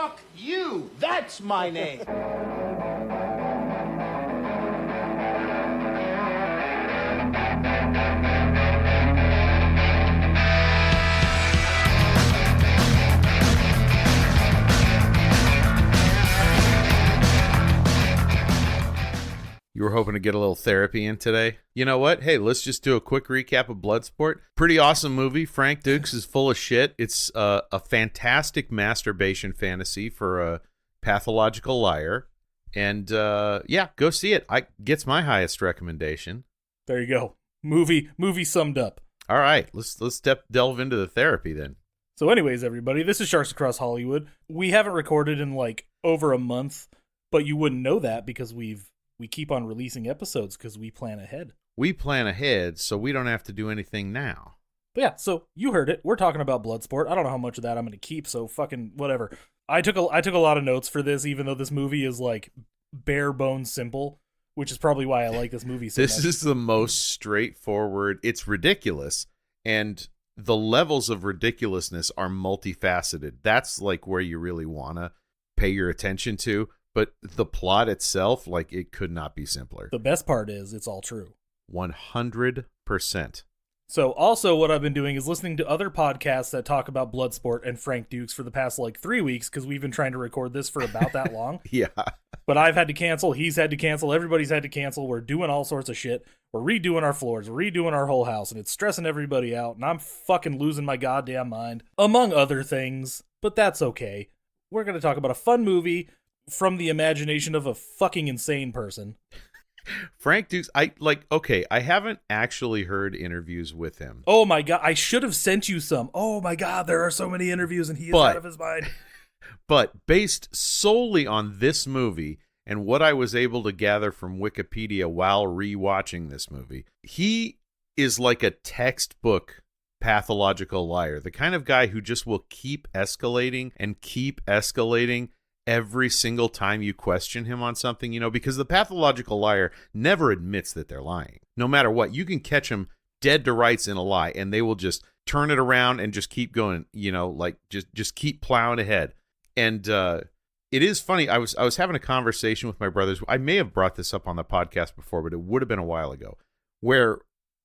Fuck you. That's my name. You were hoping to get a little therapy in today? You know what? Hey, let's just do a quick recap of Bloodsport. Pretty awesome movie. Frank Dukes is full of shit. It's a fantastic masturbation fantasy for a pathological liar. And yeah, go see it. Gets my highest recommendation. There you go. Movie summed up. All right, let's delve into the therapy then. So anyways, everybody, this is Sharks Across Hollywood. We haven't recorded in like over a month, but you wouldn't know that because we keep on releasing episodes because we plan ahead. We plan ahead, so we don't have to do anything now. But yeah, so you heard it. We're talking about Bloodsport. I don't know how much of that I'm going to keep, so fucking whatever. I took a lot of notes for this, even though this movie is like bare bones simple, which is probably why I like this movie so much. This is the most straightforward. It's ridiculous, and the levels of ridiculousness are multifaceted. That's like where you really want to pay your attention to. But the plot itself, like, it could not be simpler. The best part is it's all true. 100%. So also what I've been doing is listening to other podcasts that talk about Bloodsport and Frank Dukes for the past like 3 weeks because we've been trying to record this for about that long. Yeah. But I've had to cancel. He's had to cancel. Everybody's had to cancel. We're doing all sorts of shit. We're redoing our floors. We're redoing our whole house. And it's stressing everybody out. And I'm fucking losing my goddamn mind. Among other things. But that's okay. We're going to talk about a fun movie from the imagination of a fucking insane person. Frank Dukes, I haven't actually heard interviews with him. Oh my God, I should have sent you some. Oh my God, there are so many interviews and he is out of his mind. But based solely on this movie and what I was able to gather from Wikipedia while rewatching this movie, he is like a textbook pathological liar. The kind of guy who just will keep escalating and keep escalating every single time you question him on something, because the pathological liar never admits that they're lying. No matter what, you can catch them dead to rights in a lie, and they will just turn it around and just keep going, just keep plowing ahead. And it is funny. I was having a conversation with my brothers. I may have brought this up on the podcast before, but it would have been a while ago, where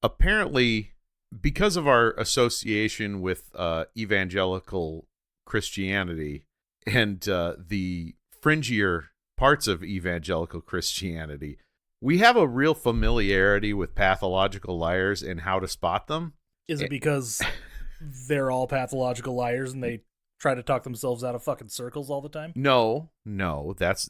apparently because of our association with evangelical Christianity, and the fringier parts of evangelical Christianity, we have a real familiarity with pathological liars and how to spot them. Is it because they're all pathological liars and they try to talk themselves out of fucking circles all the time? No, that's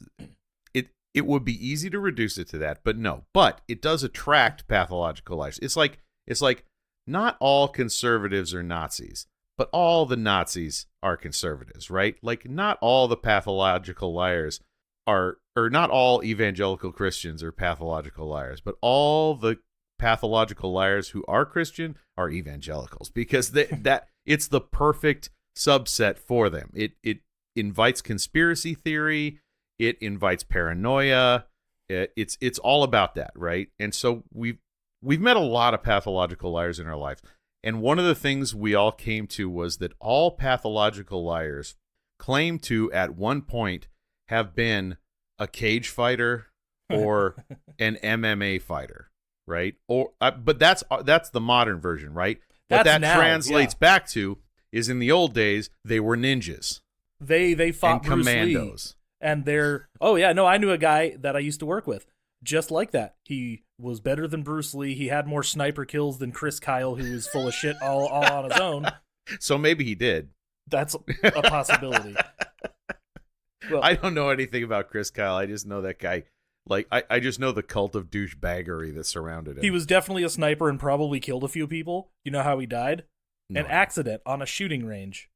it. It would be easy to reduce it to that, but no. But it does attract pathological liars. It's like not all conservatives are Nazis, but all the Nazis are conservatives, right? Like, not all the pathological liars or not all evangelical Christians are pathological liars, but all the pathological liars who are Christian are evangelicals, because that it's the perfect subset for them. It invites conspiracy theory, it invites paranoia. It's all about that, right? And so we've met a lot of pathological liars in our life. And one of the things we all came to was that all pathological liars claim to, at one point, have been a cage fighter or an MMA fighter, right? Or but that's the modern version, right? What that translates back to is, in the old days, they were ninjas. They fought and Bruce commandos. Lee, and they're I knew a guy that I used to work with. Just like that. He was better than Bruce Lee. He had more sniper kills than Chris Kyle, who was full of shit all on his own. So maybe he did. That's a possibility. Well, I don't know anything about Chris Kyle. I just know that guy. Like, I just know the cult of douchebaggery that surrounded him. He was definitely a sniper and probably killed a few people. You know how he died? No. An accident on a shooting range.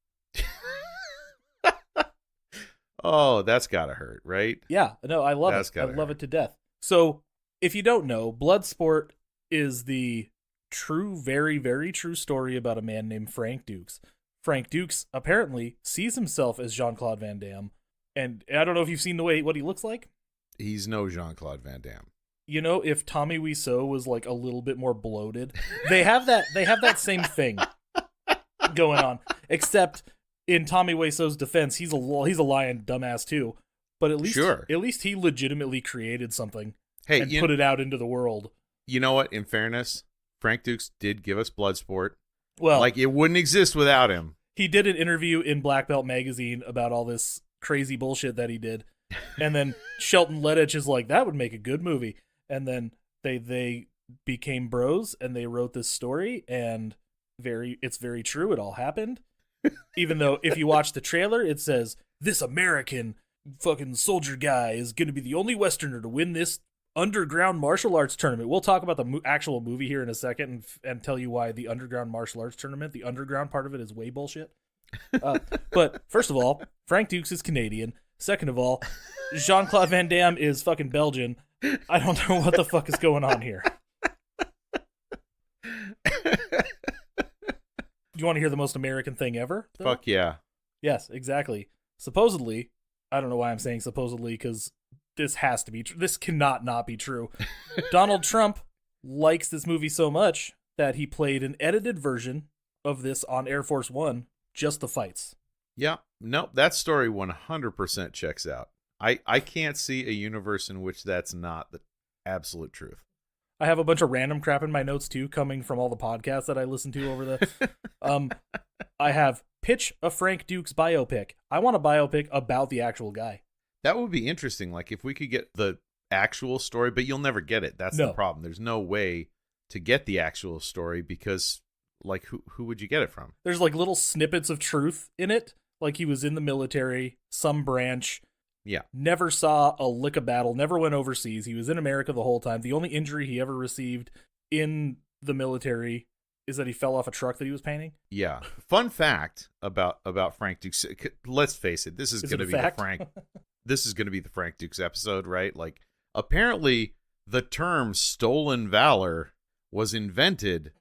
Oh, that's gotta hurt, right? Yeah, no, I love it. I love it to death. So, if you don't know, Bloodsport is the true, very, very true story about a man named Frank Dukes. Frank Dukes apparently sees himself as Jean-Claude Van Damme, and I don't know if you've seen what he looks like. He's no Jean-Claude Van Damme. You know, if Tommy Wiseau was like a little bit more bloated, they have that same thing going on, except in Tommy Wiseau's defense, he's a lying dumbass too. But at least he legitimately created something and put it out into the world. You know what? In fairness, Frank Dukes did give us Bloodsport. Well, like it wouldn't exist without him. He did an interview in Black Belt magazine about all this crazy bullshit that he did. And then Shelton Lettich is like, that would make a good movie. And then they became bros and they wrote this story, and it's very true. It all happened. Even though if you watch the trailer, it says this American fucking soldier guy is going to be the only Westerner to win this underground martial arts tournament. We'll talk about the actual movie here in a second and tell you why the underground martial arts tournament, the underground part of it, is way bullshit. But first of all, Frank Dukes is Canadian. Second of all, Jean-Claude Van Damme is fucking Belgian. I don't know what the fuck is going on here. Do you want to hear the most American thing ever, though? Fuck yeah. Yes, exactly. Supposedly, I don't know why I'm saying supposedly, because this has to be true. This cannot not be true. Donald Trump likes this movie so much that he played an edited version of this on Air Force One, just the fights. Yeah, no, that story 100% checks out. I can't see a universe in which that's not the absolute truth. I have a bunch of random crap in my notes too, coming from all the podcasts that I listen to over the. I have pitch a Frank Dukes biopic. I want a biopic about the actual guy. That would be interesting. Like if we could get the actual story, but you'll never get it. That's the problem. There's no way to get the actual story because, like, who would you get it from? There's like little snippets of truth in it. Like he was in the military, some branch. Yeah. Never saw a lick of battle, never went overseas. He was in America the whole time. The only injury he ever received in the military is that he fell off a truck that he was painting. Yeah. Fun fact about Frank Dukes. Let's face it, this is going to be the Frank Dukes episode, right? Like apparently the term stolen valor was invented.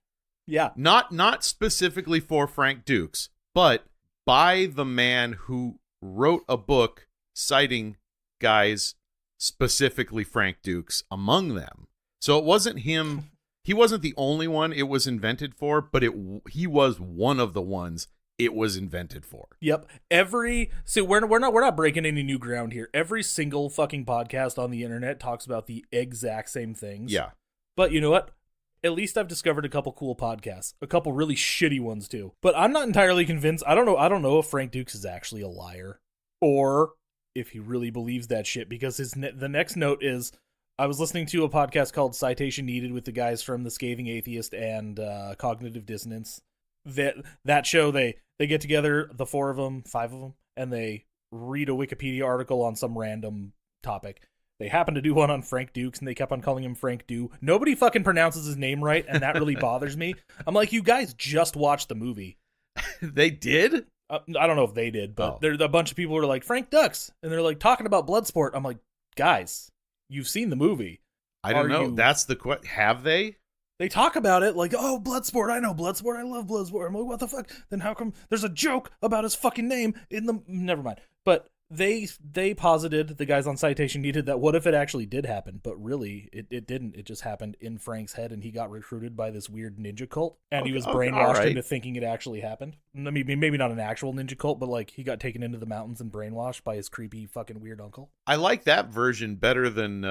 Yeah. Not specifically for Frank Dukes, but by the man who wrote a book citing guys, specifically Frank Dukes, among them. So it wasn't him. He wasn't the only one it was invented for, but he was one of the ones it was invented for. Yep. So we're not breaking any new ground here. Every single fucking podcast on the internet talks about the exact same things. Yeah. But you know what? At least I've discovered a couple cool podcasts, a couple really shitty ones too. But I'm not entirely convinced. I don't know if Frank Dukes is actually a liar or if he really believes that shit, because the next note is, I was listening to a podcast called Citation Needed with the guys from The Scathing Atheist and Cognitive Dissonance. That show, they get together, the 5 of them, and they read a Wikipedia article on some random topic. They happened to do one on Frank Dukes, and they kept on calling him Frank Du. Nobody fucking pronounces his name right, and that really bothers me. I'm like, you guys just watched the movie. They did? I don't know if they did, but there's a bunch of people who are like, Frank Dukes, and they're like talking about Bloodsport. I'm like, guys, you've seen the movie. I don't know. That's the question. Have they? They talk about it like, oh, Bloodsport. I know Bloodsport. I love Bloodsport. I'm like, what the fuck? Then how come there's a joke about his fucking name in the... Never mind. But they posited, the guys on Citation Needed, that what if it actually did happen? But really, it didn't. It just happened in Frank's head, and he got recruited by this weird ninja cult, and he was brainwashed into thinking it actually happened. I mean, maybe not an actual ninja cult, but like he got taken into the mountains and brainwashed by his creepy fucking weird uncle. I like that version better than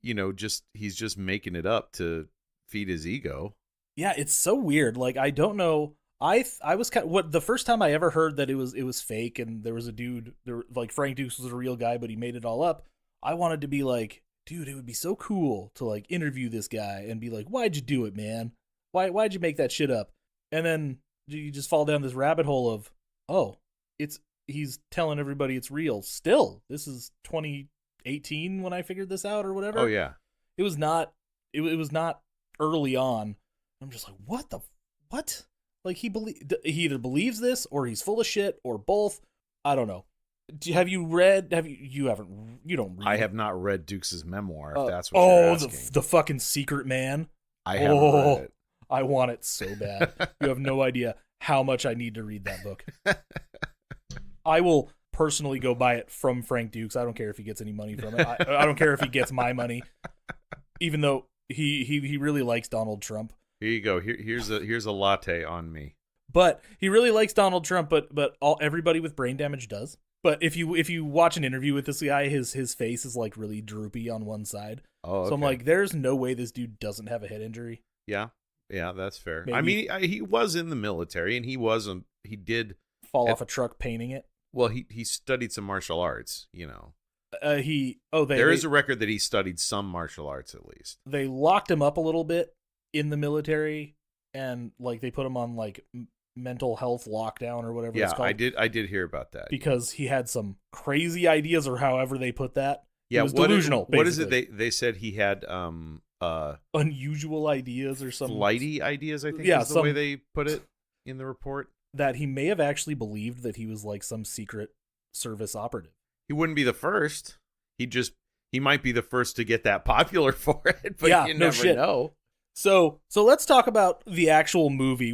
he's just making it up to feed his ego. Yeah, it's so weird. Like, I don't know. I was kind of, the first time I ever heard that it was fake and there was a dude there, like Frank Dukes was a real guy, but he made it all up. I wanted to be like, dude, it would be so cool to like interview this guy and be like, why'd you do it, man? Why'd you make that shit up? And then you just fall down this rabbit hole of, oh, he's telling everybody it's real. Still, this is 2018 when I figured this out or whatever. Oh yeah, it was not early on. I'm just like, what? Like he either believes this or he's full of shit or both. I don't know. Have you read? You haven't? You don't read? I have not read Dukes' memoir. If that's what you're asking. The fucking Secret Man. I haven't read it. I want it so bad. You have no idea how much I need to read that book. I will personally go buy it from Frank Dukes. I don't care if he gets any money from it. I don't care if he gets my money, even though he really likes Donald Trump. Here you go. Here's a latte on me. But he really likes Donald Trump, but everybody with brain damage does. But if you watch an interview with this guy, his face is like really droopy on one side. Oh, okay. So I'm like, there's no way this dude doesn't have a head injury. Yeah, that's fair. Maybe. I mean, he was in the military, and he did fall off a truck painting it. Well, he studied some martial arts, you know. There is a record that he studied some martial arts at least. They locked him up a little bit in the military, and like they put him on like mental health lockdown or whatever it's called. I did hear about that because he had some crazy ideas, or however they put that. Yeah, he was delusional. What is it? They said he had unusual ideas or something. Flighty ideas, I think is the way they put it in the report. That he may have actually believed that he was like some secret service operative. He wouldn't be the first. He might be the first to get that popular for it, but you never know. So let's talk about the actual movie.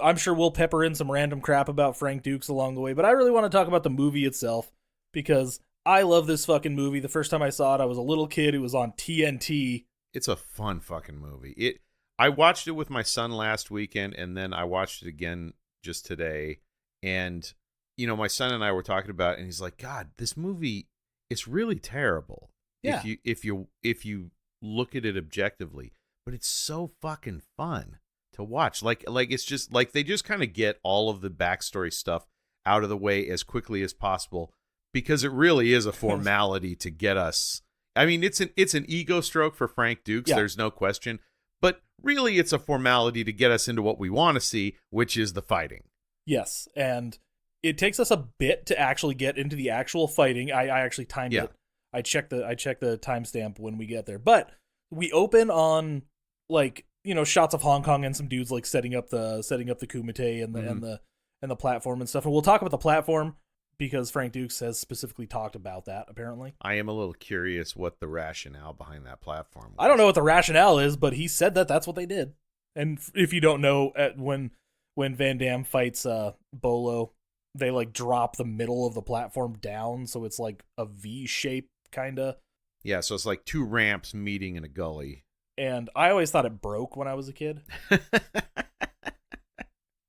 I'm sure we'll pepper in some random crap about Frank Dukes along the way, but I really want to talk about the movie itself because I love this fucking movie. The first time I saw it, I was a little kid. It was on TNT. It's a fun fucking movie. I watched it with my son last weekend, and then I watched it again just today. And, you know, my son and I were talking about it, and he's like, God, this movie, it's really terrible. Yeah. If you look at it objectively. But it's so fucking fun to watch. Like it's just like they just kind of get all of the backstory stuff out of the way as quickly as possible because it really is a formality to get us. I mean, it's an ego stroke for Frank Dukes. Yeah. There's no question. But really, it's a formality to get us into what we want to see, which is the fighting. Yes, and it takes us a bit to actually get into the actual fighting. I actually timed it. I checked the timestamp when we get there, but we open on like, you know, shots of Hong Kong and some dudes like setting up the kumite and the platform and stuff. And we'll talk about the platform because Frank Dukes has specifically talked about that, apparently. I am a little curious what the rationale behind that platform was. I don't know what the rationale is, but he said that that's what they did. And if you don't know, when Van Damme fights Bolo, they like drop the middle of the platform down, so it's like a V shape kind of. Yeah, so it's like two ramps meeting in a gully. And I always thought it broke when I was a kid.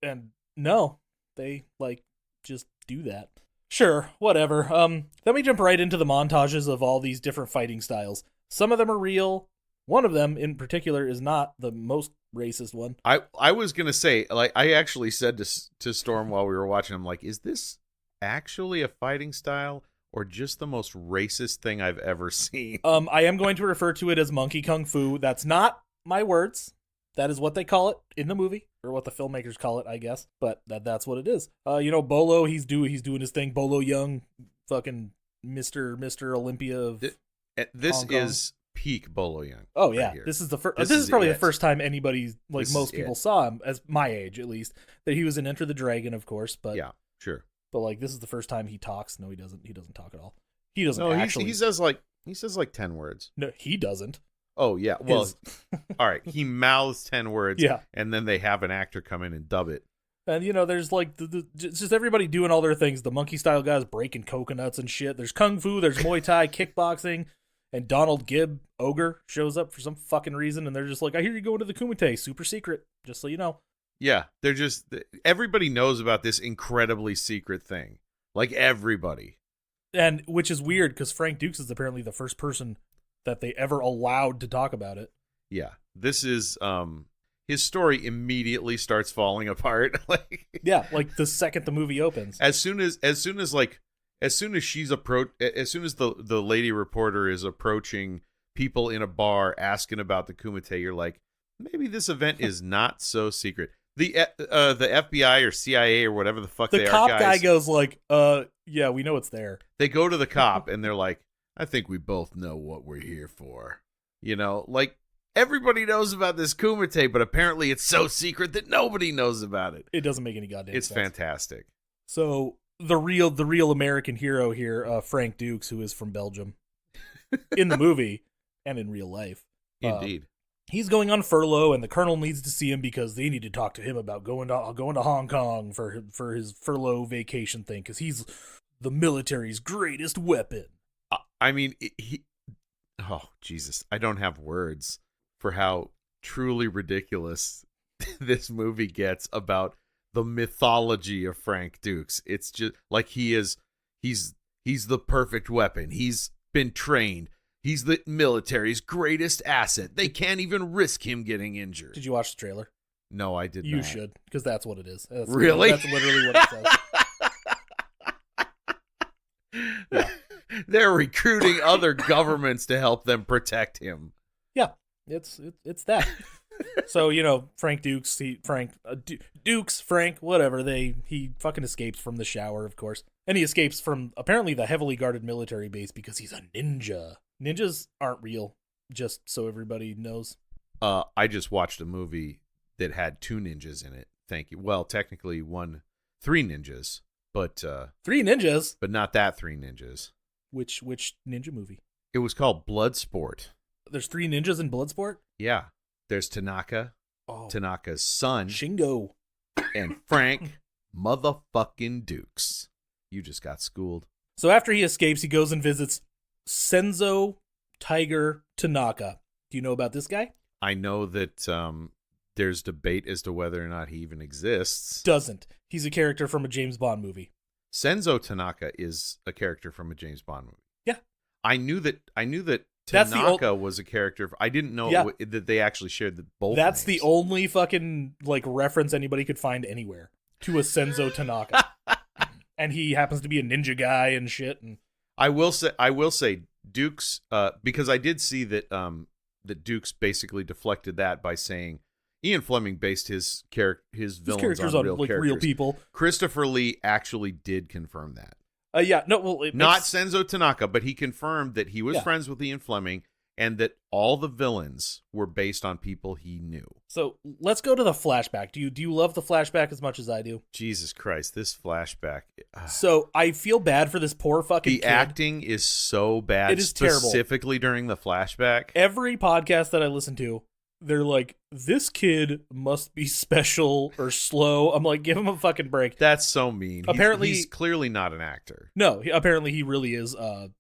And no, they like just do that. Sure, whatever. Then we jump right into the montages of all these different fighting styles. Some of them are real. One of them in particular is not the most racist one. I was going to say, like, I actually said to Storm while we were watching, I'm like, is this actually a fighting style? Or just the most racist thing I've ever seen. I am going to refer to it as monkey kung fu. That's not my words. That is what they call it in the movie, or what the filmmakers call it, I guess. But that's what it is. You know, Bolo, he's doing his thing. Bolo Young, fucking Mr. Olympia of this Hong Kong. Is peak Bolo Young. Oh yeah, right, this is the first. This is probably the first time anybody, like most people, saw him, as my age at least. That he was in Enter the Dragon, of course. But yeah, sure. But like this is the first time he talks. No, he doesn't. He doesn't talk at all. He doesn't. No, actually. He says like 10 words. No, he doesn't. Oh yeah. Well, all right. He mouths 10 words. Yeah. And then they have an actor come in and dub it. And you know, there's like just everybody doing all their things. The monkey style guys breaking coconuts and shit. There's kung fu. There's Muay Thai, kickboxing, and Donald Gibb, ogre, shows up for some fucking reason. And they're just like, I hear you going to the Kumite, super secret, just so you know. Yeah, they're just, everybody knows about this incredibly secret thing. Like, everybody. And, which is weird, because Frank Dukes is apparently the first person that they ever allowed to talk about it. Yeah, this is, his story immediately starts falling apart. Yeah, like the second the movie opens. As soon as she's as soon as the lady reporter is approaching people in a bar asking about the Kumite, you're like, maybe this event is not so secret. The FBI or CIA or whatever the fuck they are, the cop guy goes like, yeah, we know it's there. They go to the cop and they're like, I think we both know what we're here for. You know, like, everybody knows about this Kumite, but apparently it's so secret that nobody knows about it. It doesn't make any goddamn sense. It's fantastic. So the real American hero here, Frank Dukes, who is from Belgium, in the movie and in real life. Indeed. He's going on furlough, and the colonel needs to see him because they need to talk to him about going to Hong Kong for his furlough vacation thing, because he's the military's greatest weapon. I mean, oh, Jesus. I don't have words for how truly ridiculous this movie gets about the mythology of Frank Dukes. It's just like he's the perfect weapon. He's been trained. He's the military's greatest asset. They can't even risk him getting injured. Did you watch the trailer? No, I did not. You should, because that's what it is. Really? That's literally what it says. Yeah. They're recruiting other governments to help them protect him. Yeah, it's that. So, Frank Dukes, Frank, whatever, he fucking escapes from the shower, of course. And he escapes from, apparently, the heavily guarded military base because he's a ninja. Ninjas aren't real, just so everybody knows. I just watched a movie that had 2 ninjas in it. Thank you. Well, technically 3 ninjas, but 3 ninjas? But not that 3 ninjas. Which ninja movie? It was called Bloodsport. There's 3 ninjas in Bloodsport? Yeah. There's Tanaka, Tanaka's son, Shingo, and Frank motherfucking Dukes. You just got schooled. So after he escapes, he goes and visits Senzo Tiger Tanaka. Do you know about this guy? I know that there's debate as to whether or not he even exists. Doesn't. He's a character from a James Bond movie. Senzo Tanaka is a character from a James Bond movie. Yeah. I knew that Tanaka was a character. I didn't know that they actually shared both. That's names. the only fucking reference anybody could find anywhere to a Senzo Tanaka. And he happens to be a ninja guy and shit. And I will say Dukes, because I did see that that Dukes basically deflected that by saying Ian Fleming based his villains on real characters. Real people. Christopher Lee actually did confirm that. Not Senzo Tanaka, but he confirmed that he was friends with Ian Fleming and that all the villains were based on people he knew. So let's go to the flashback. Do you love the flashback as much as I do? Jesus Christ, this flashback. So I feel bad for this poor fucking kid. The acting is so bad. It is terrible. Specifically during the flashback. Every podcast that I listen to, they're like, this kid must be special or slow. I'm like, give him a fucking break. That's so mean. Apparently, he's clearly not an actor. No, apparently he really is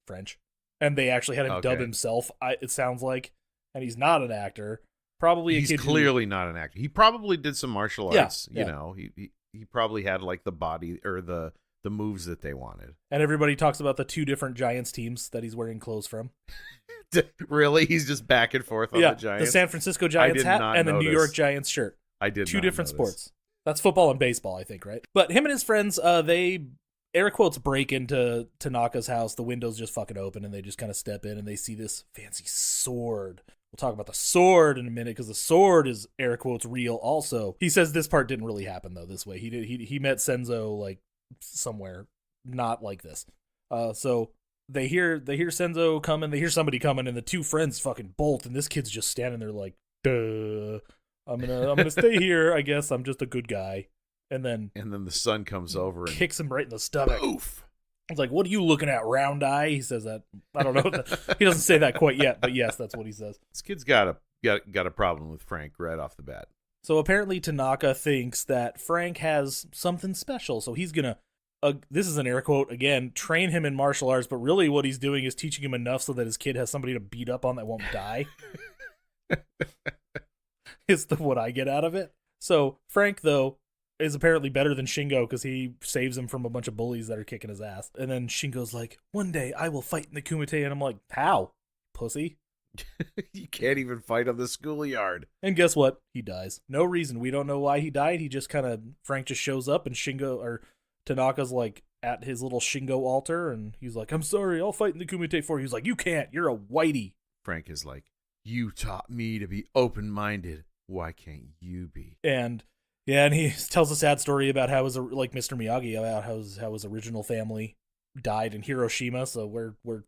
French. And they actually had him dub himself, it sounds like. And he's not an actor. Probably he's clearly not an actor. He probably did some martial arts. Yeah. You know, he probably had like the body or the moves that they wanted. And everybody talks about the 2 different Giants teams that he's wearing clothes from. Really? He's just back and forth on the Giants? The San Francisco Giants hat and the New York Giants shirt. I did 2 different sports. That's football and baseball, I think, right? But him and his friends, they, air quotes, break into Tanaka's house. The window's just fucking open, and they just kind of step in, and they see this fancy sword. We'll talk about the sword in a minute, because the sword is, air quotes, real also. He says this part didn't really happen, though, this way. He met Senzo, like, somewhere, not like this. So they hear Senzo coming, they hear somebody coming, and the 2 friends fucking bolt, and this kid's just standing there like, duh, I'm gonna stay here, I guess, I'm just a good guy. And then the son comes over and kicks him right in the stomach. Oof. It's like, what are you looking at, round eye? He says that. I don't know. He doesn't say that quite yet, but yes, that's what he says. This kid's got a problem with Frank right off the bat. So apparently Tanaka thinks that Frank has something special, so he's gonna, this is an air quote again, train him in martial arts, but really what he's doing is teaching him enough so that his kid has somebody to beat up on that won't die. Is what I get out of it. So Frank, though, is apparently better than Shingo because he saves him from a bunch of bullies that are kicking his ass. And then Shingo's like, one day I will fight in the Kumite. And I'm like, how? Pussy? You can't even fight on the schoolyard. And guess what? He dies. No reason. We don't know why he died. He just Frank just shows up and Tanaka's like at his little Shingo altar. And he's like, I'm sorry, I'll fight in the Kumite for you. He's like, you can't. You're a whitey. Frank is like, you taught me to be open-minded. Why can't you be? And he tells a sad story about how like Mr. Miyagi, about how his original family died in Hiroshima. So we're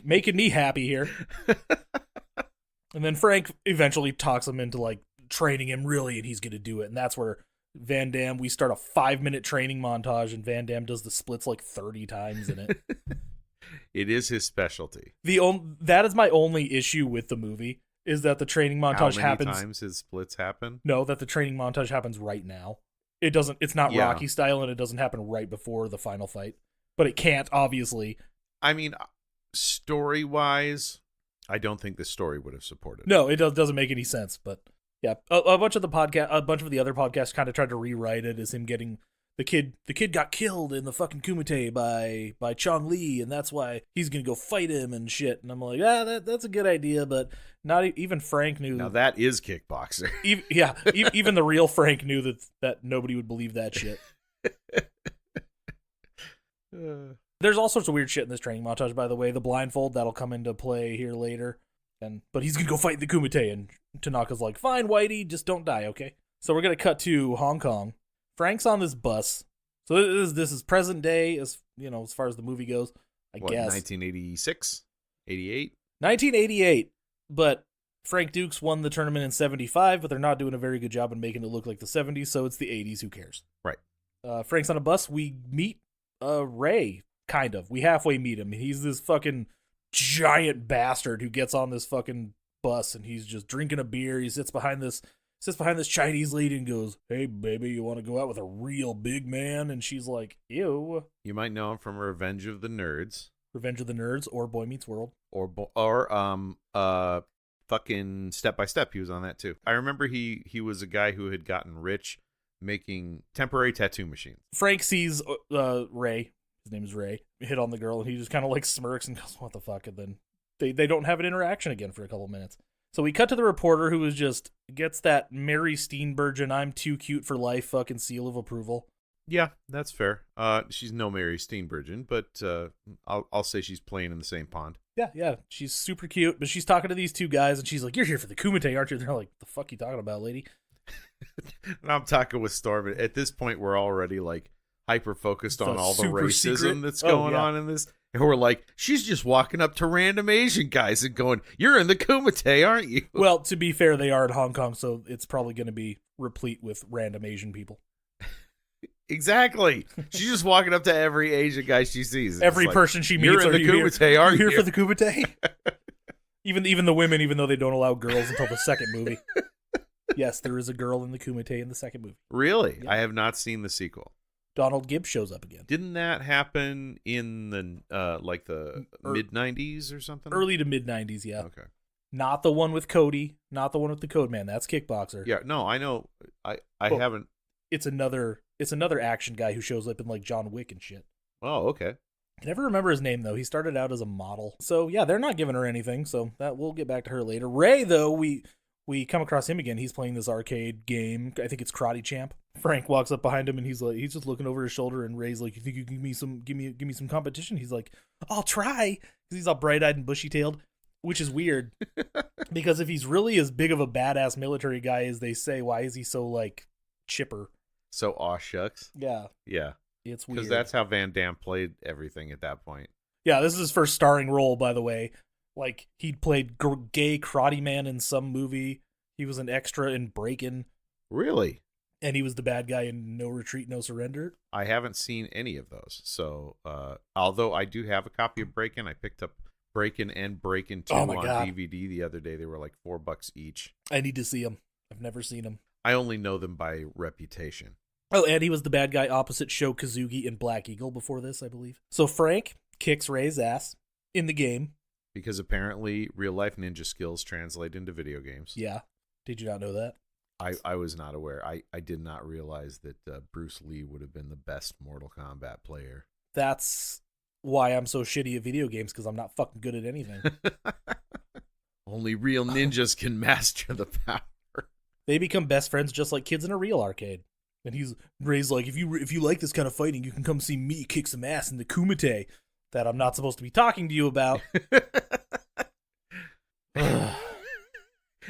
making me happy here. And then Frank eventually talks him into like training him really, and he's going to do it. And that's where Van Damme, we start a 5-minute training montage, and Van Damme does the splits like 30 times in it. It is his specialty. That is my only issue with the movie. Is that the training montage happens? How many times his splits happen? No, that the training montage happens right now. It doesn't. It's not Rocky style, and it doesn't happen right before the final fight. But it can't, obviously. I mean, story-wise, I don't think the story would have supported it. No, it doesn't make any sense. But Yeah, a bunch of the other podcasts kind of tried to rewrite it as him getting the kid got killed in the fucking Kumite by Chong Li, and that's why he's gonna go fight him and shit. And I'm like, that's a good idea, but not even Frank knew. Now that is kickboxer. Even the real Frank knew that nobody would believe that shit. There's all sorts of weird shit in this training montage, by the way. The blindfold that'll come into play here later, but he's gonna go fight the Kumite, and Tanaka's like, "Fine, Whitey, just don't die, okay?" So we're gonna cut to Hong Kong. Frank's on this bus. So this is present day, as far as the movie goes, I guess. 1986? 88? 1988. But Frank Dukes won the tournament in 75, but they're not doing a very good job in making it look like the 70s, so it's the 80s. Who cares? Right. Frank's on a bus. We meet Ray, kind of. We halfway meet him. He's this fucking giant bastard who gets on this fucking bus, and he's just drinking a beer. He sits behind this Chinese lady and goes, "Hey, baby, you want to go out with a real big man?" And she's like, "Ew." You might know him from Revenge of the Nerds. Revenge of the Nerds or Boy Meets World. Or fucking Step by Step. He was on that too. I remember he was a guy who had gotten rich making temporary tattoo machines. Frank sees Ray, his name is Ray, hit on the girl, and he just kind of like smirks and goes, "What the fuck?" And then they don't have an interaction again for a couple minutes. So we cut to the reporter who gets that Mary Steenburgen "I'm too cute for life" fucking seal of approval. Yeah, that's fair. She's no Mary Steenburgen, but I'll say she's playing in the same pond. Yeah, she's super cute, but she's talking to these two guys, and she's like, "You're here for the Kumite, aren't you?" They're like, "The fuck you talking about, lady?" And I'm talking with Storm. At this point, we're already like hyper focused on all the racism secret that's going on in this. And we're like, she's just walking up to random Asian guys and going, "You're in the Kumite, aren't you?" Well, to be fair, they are in Hong Kong, so it's probably going to be replete with random Asian people. Exactly. She's just walking up to every Asian guy she sees. Every person she meets, "You're in the Kumite, aren't you?" Here for the Kumite? Even the women, even though they don't allow girls until the second movie. Yes, there is a girl in the Kumite in the second movie. Really? Yeah. I have not seen the sequel. Donald Gibb shows up again. Didn't that happen in the mid-90s or something? Early to mid-90s, yeah. Okay. Not the one with Cody, not the one with the Code Man. That's Kickboxer. Yeah, no, I know. I haven't. It's another action guy who shows up in like John Wick and shit. Oh, okay. I never remember his name though. He started out as a model. So yeah, they're not giving her anything. So that we'll get back to her later. Ray though, we come across him again. He's playing this arcade game. I think it's Karate Champ. Frank walks up behind him and he's just looking over his shoulder, and Ray's like, "You think you can give me some competition?" He's like, "I'll try," because he's all bright-eyed and bushy-tailed, which is weird because if he's really as big of a badass military guy as they say, why is he so like chipper? So aw shucks. Yeah. Yeah. It's weird. Because that's how Van Damme played everything at that point. Yeah, this is his first starring role, by the way. Like, he'd played gay karate man in some movie. He was an extra in Breakin'. Really? And he was the bad guy in No Retreat, No Surrender. I haven't seen any of those. So, although I do have a copy of Breakin', I picked up Breakin' and Breakin' 2 on DVD the other day. They were like $4 each. I need to see them. I've never seen them. I only know them by reputation. Oh, and he was the bad guy opposite Sho Kazugi in Black Eagle before this, I believe. So Frank kicks Ray's ass in the game. Because apparently real-life ninja skills translate into video games. Yeah. Did you not know that? I was not aware. I did not realize that Bruce Lee would have been the best Mortal Kombat player. That's why I'm so shitty at video games, because I'm not fucking good at anything. Only real ninjas can master the power. They become best friends just like kids in a real arcade. And Ray's like, if you like this kind of fighting, you can come see me kick some ass in the Kumite that I'm not supposed to be talking to you about.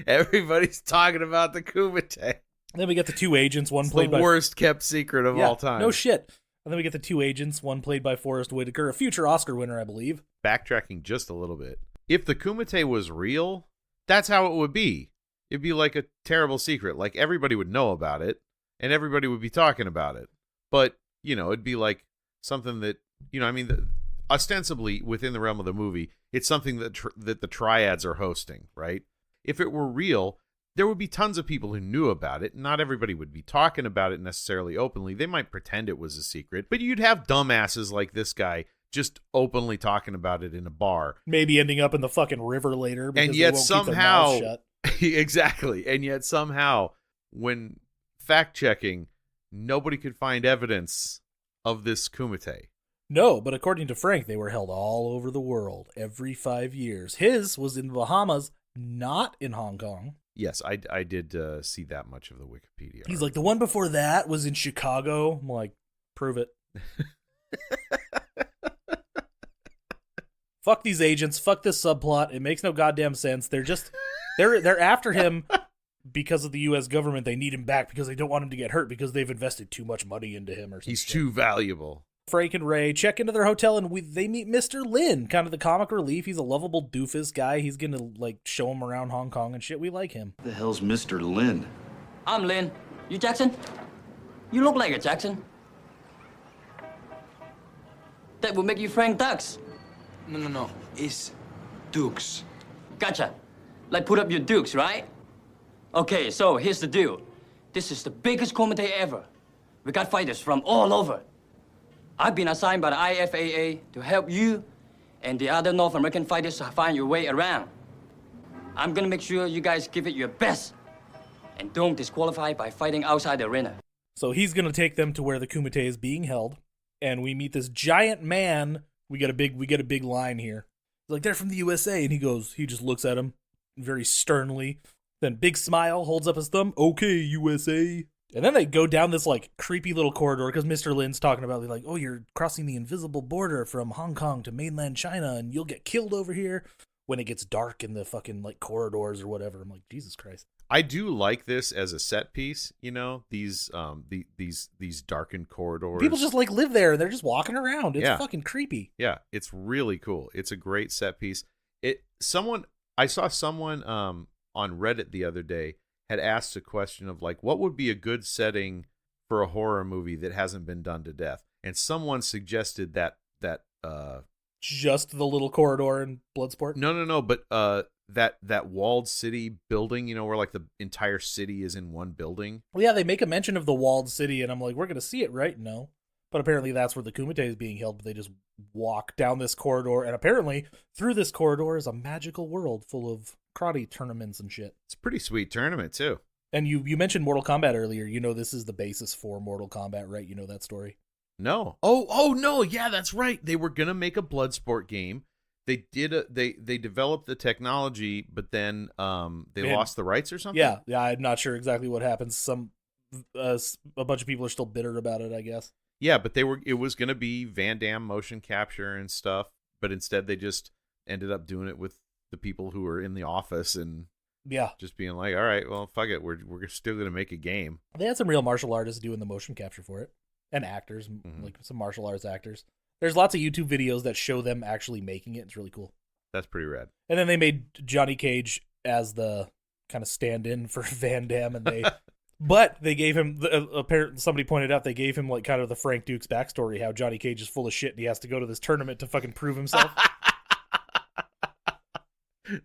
Everybody's talking about the Kumite. Then we get the two agents, one it's played the by... worst kept secret of all time. No shit. And then we get the two agents, one played by Forrest Whitaker, a future Oscar winner, I believe. Backtracking just a little bit. If the Kumite was real, that's how it would be. It'd be like a terrible secret. Like, everybody would know about it, and everybody would be talking about it. But, it'd be like something that, ostensibly within the realm of the movie, it's something that that the triads are hosting, right? If it were real, there would be tons of people who knew about it. Not everybody would be talking about it necessarily openly. They might pretend it was a secret, but you'd have dumbasses like this guy just openly talking about it in a bar. Maybe ending up in the fucking river later. And yet somehow, Exactly. And yet somehow, when fact-checking, nobody could find evidence of this kumite. No, but according to Frank, they were held all over the world every 5 years. His was in the Bahamas, not in Hong Kong. Yes, I did see that much of the Wikipedia. He's like, the one before that was in Chicago. I'm like, prove it. Fuck these agents. Fuck this subplot. It makes no goddamn sense. They're after him because of the U.S. government. They need him back because they don't want him to get hurt because they've invested too much money into him or something. He's too valuable. Frank and Ray check into their hotel and they meet Mr. Lin, kind of the comic relief. He's a lovable doofus guy. He's going to like show them around Hong Kong and shit. We like him. The hell's Mr. Lin? I'm Lin. You Jackson? You look like a Jackson. That would make you Frank Dux. No. It's Dukes. Gotcha. Like put up your dukes, right? Okay, so here's the deal. This is the biggest committee ever. We got fighters from all over. I've been assigned by the IFAA to help you and the other North American fighters to find your way around. I'm gonna make sure you guys give it your best and don't disqualify by fighting outside the arena. So he's going to take them to where the kumite is being held, and we meet this giant man. We get a big line here. He's like, they're from the USA, and he just looks at him very sternly. Then big smile, holds up his thumb. Okay, USA. And then they go down this like creepy little corridor because Mr. Lin's talking about like, oh, you're crossing the invisible border from Hong Kong to mainland China, and you'll get killed over here when it gets dark in the fucking like corridors or whatever. I'm like, Jesus Christ. I do like this as a set piece, these darkened corridors. People just like live there and they're just walking around. It's Yeah. fucking creepy. Yeah, it's really cool. It's a great set piece. I saw someone on Reddit the other day had asked a question of like, what would be a good setting for a horror movie that hasn't been done to death? And someone suggested that Just the little corridor in Bloodsport? no, but that walled city building, where like the entire city is in one building. Well, yeah, they make a mention of the walled city, and I'm like, we're going to see it, right? No. But apparently that's where the kumite is being held, but they just walk down this corridor, and apparently through this corridor is a magical world full of karate tournaments and shit. It's a pretty sweet tournament, too. And you mentioned Mortal Kombat earlier. This is the basis for Mortal Kombat, right? You know that story? No. Oh no, yeah, that's right. They were going to make a Bloodsport game. They did they developed the technology, but then they lost the rights or something? Yeah, I'm not sure exactly what happens. A bunch of people are still bitter about it, I guess. Yeah, but it was going to be Van Damme motion capture and stuff, but instead they just ended up doing it with the people who were in the office and just being like, all right, well, fuck it, we're still going to make a game. They had some real martial artists doing the motion capture for it, and actors, like some martial arts actors. There's lots of YouTube videos that show them actually making it. It's really cool. That's pretty rad. And then they made Johnny Cage as the kind of stand-in for Van Damme, and but they gave him, apparently somebody pointed out, they gave him like kind of the Frank Dukes backstory, how Johnny Cage is full of shit and he has to go to this tournament to fucking prove himself.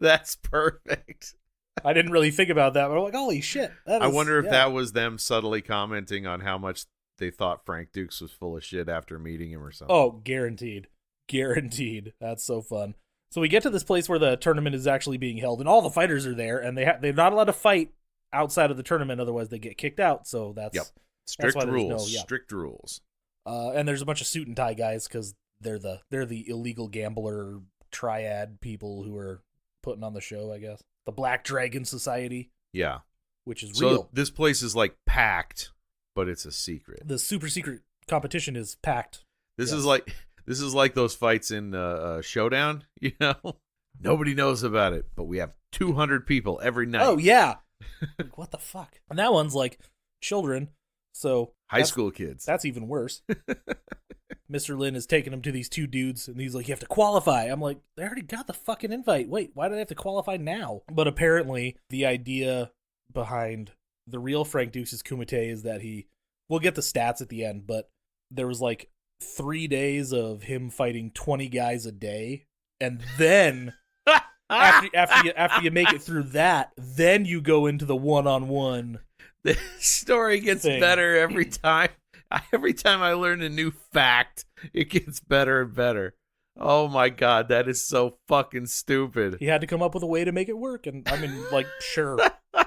That's perfect. I didn't really think about that, but I'm like, holy shit. I wonder if that was them subtly commenting on how much they thought Frank Dukes was full of shit after meeting him or something. Oh, guaranteed. Guaranteed. That's so fun. So we get to this place where the tournament is actually being held, and all the fighters are there, and they're not allowed to fight outside of the tournament, otherwise they get kicked out. So that's strict that's rules. Strict rules. And there's a bunch of suit and tie guys because they're the illegal gambler triad people who are putting on the show, I guess. The Black Dragon Society. Yeah. Which is so real. This place is like packed, but it's a secret. The super secret competition is packed. This is like those fights in Showdown, Nobody knows about it, but we have 200 people every night. Oh, yeah. Like, what the fuck? And that one's like children, so high school kids. That's even worse. Mr. Lin is taking him to these two dudes, and he's like, you have to qualify. I'm like, they already got the fucking invite. Wait, why do they have to qualify now? But apparently, the idea behind the real Frank Dukes' kumite is that we'll get the stats at the end, but there was like 3 days of him fighting 20 guys a day, and then after you make it through that, then you go into the one-on-one. The story gets better every time. Every time I learn a new fact, it gets better and better. Oh my god, that is so fucking stupid. He had to come up with a way to make it work, and I mean, like, sure,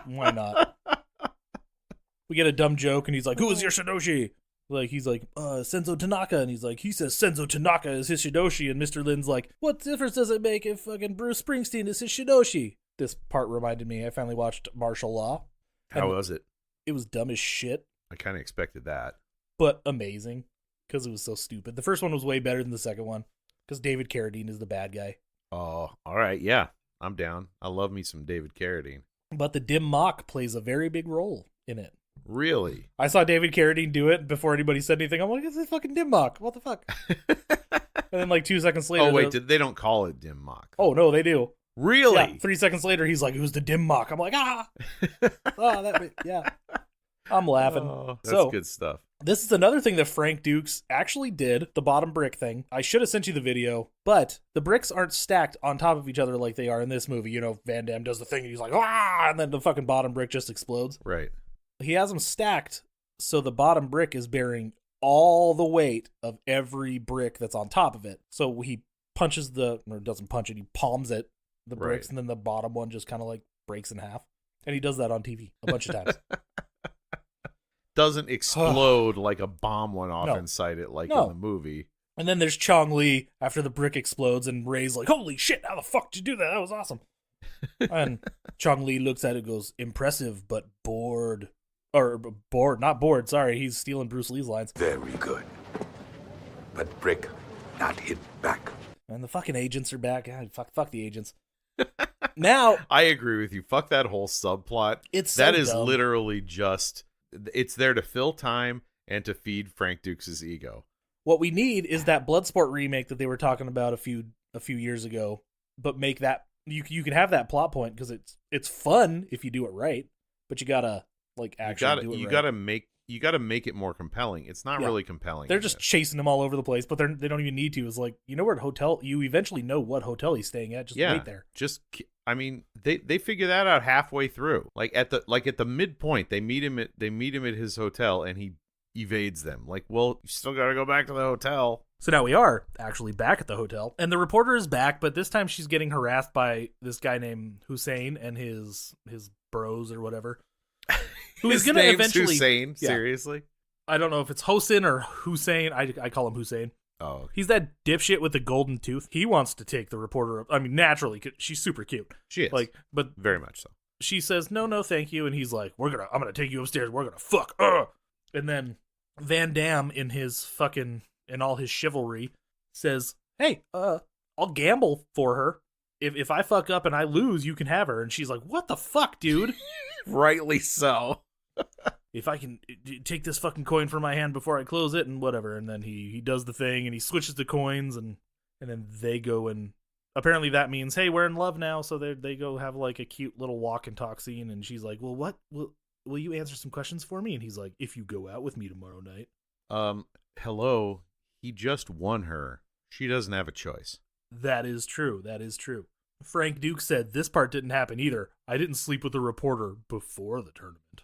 why not? We get a dumb joke, and he's like, "Who is your Shidoshi?" Like, he's like, Senzo Tanaka, and he's like, he says Senzo Tanaka is his Shidoshi, and Mr. Lin's like, what difference does it make if fucking Bruce Springsteen is his Shidoshi? This part reminded me, I finally watched Martial Law. How was it? It was dumb as shit, I kind of expected that. but amazing, because it was so stupid. The first one was way better than the second one, because David Carradine is the bad guy. Oh, all right, yeah, I'm down. I love me some David Carradine. But the dim mak plays a very big role in it. Really? I saw David Carradine do it before anybody said anything. I'm like, it's a fucking dim mak. What the fuck? And then like 2 seconds later. Oh wait, they don't call it dim mak. Oh no, they do. Really? Yeah, 3 seconds later, he's like, it was the dim mak. I'm like, yeah. I'm laughing. Oh, that's So, good stuff. this is another thing that Frank Dukes actually did, the bottom brick thing. I should have sent you the video, but the bricks aren't stacked on top of each other like they are in this movie. You know, Van Damme does the thing and he's like, and then the fucking bottom brick just explodes. Right. He has them stacked so the bottom brick is bearing all the weight of every brick that's on top of it. So he punches or doesn't punch it, he palms it, the bricks, Right. and then the bottom one just kind of like breaks in half. And he does that on TV a bunch of times. Doesn't explode like a bomb went off No. inside it like No. in the movie. And then there's Chong Li after the brick explodes, and Ray's like, holy shit, how the fuck did you do that? That was awesome. And Chong Li looks at it and goes, impressive, but bored. Or bored, not bored, sorry. He's stealing Bruce Lee's lines. Very good. But brick, not hit back. And the fucking agents are back. God, fuck the agents. Now, I agree with you. Fuck that whole subplot. It's so that is dumb. literally just it's there to fill time and to feed Frank Dukes' ego. what we need is that Bloodsport remake that they were talking about a few years ago, but make that you can have that plot point because it's fun if you do it right, but you gotta like actually do it You right. gotta make it more compelling. It's not Yeah. really compelling. They're in just this. chasing him all over the place, but they don't even need to. It's like, you know what hotel you eventually know what hotel he's staying at. Just wait there. I mean, they figure that out halfway through. Like at the midpoint, they meet him at his hotel and he evades them. Like, well, you still gotta go back to the hotel. So now we are actually back at the hotel, and the reporter is back, but this time she's getting harassed by this guy named Hussein and his bros or whatever. Who is His going to name's eventually Hussein? Yeah. Seriously? I don't know if it's Hossein or Hussein. I call him Hussein. Oh, okay. He's that dipshit with the golden tooth. He wants to take the reporter. I mean, naturally, 'cause she's super cute. She is. Like, but Very much so. she says, no, thank you. And he's like, I'm gonna take you upstairs. We're gonna fuck. And then Van Damme in all his chivalry says, hey, I'll gamble for her. If I fuck up and I lose, you can have her. And she's like, what the fuck, dude? Rightly so. If I can take this fucking coin from my hand before I close it and whatever. And then he does the thing and he switches the coins and then they go and apparently that means, hey, we're in love now. So they go have like a cute little walk and talk scene. And she's like, well, what? Will you answer some questions for me? And he's like, if you go out with me tomorrow night. Hello. He just won her. She doesn't have a choice. That is true. Frank Duke said this part didn't happen either. I didn't sleep with the reporter before the tournament.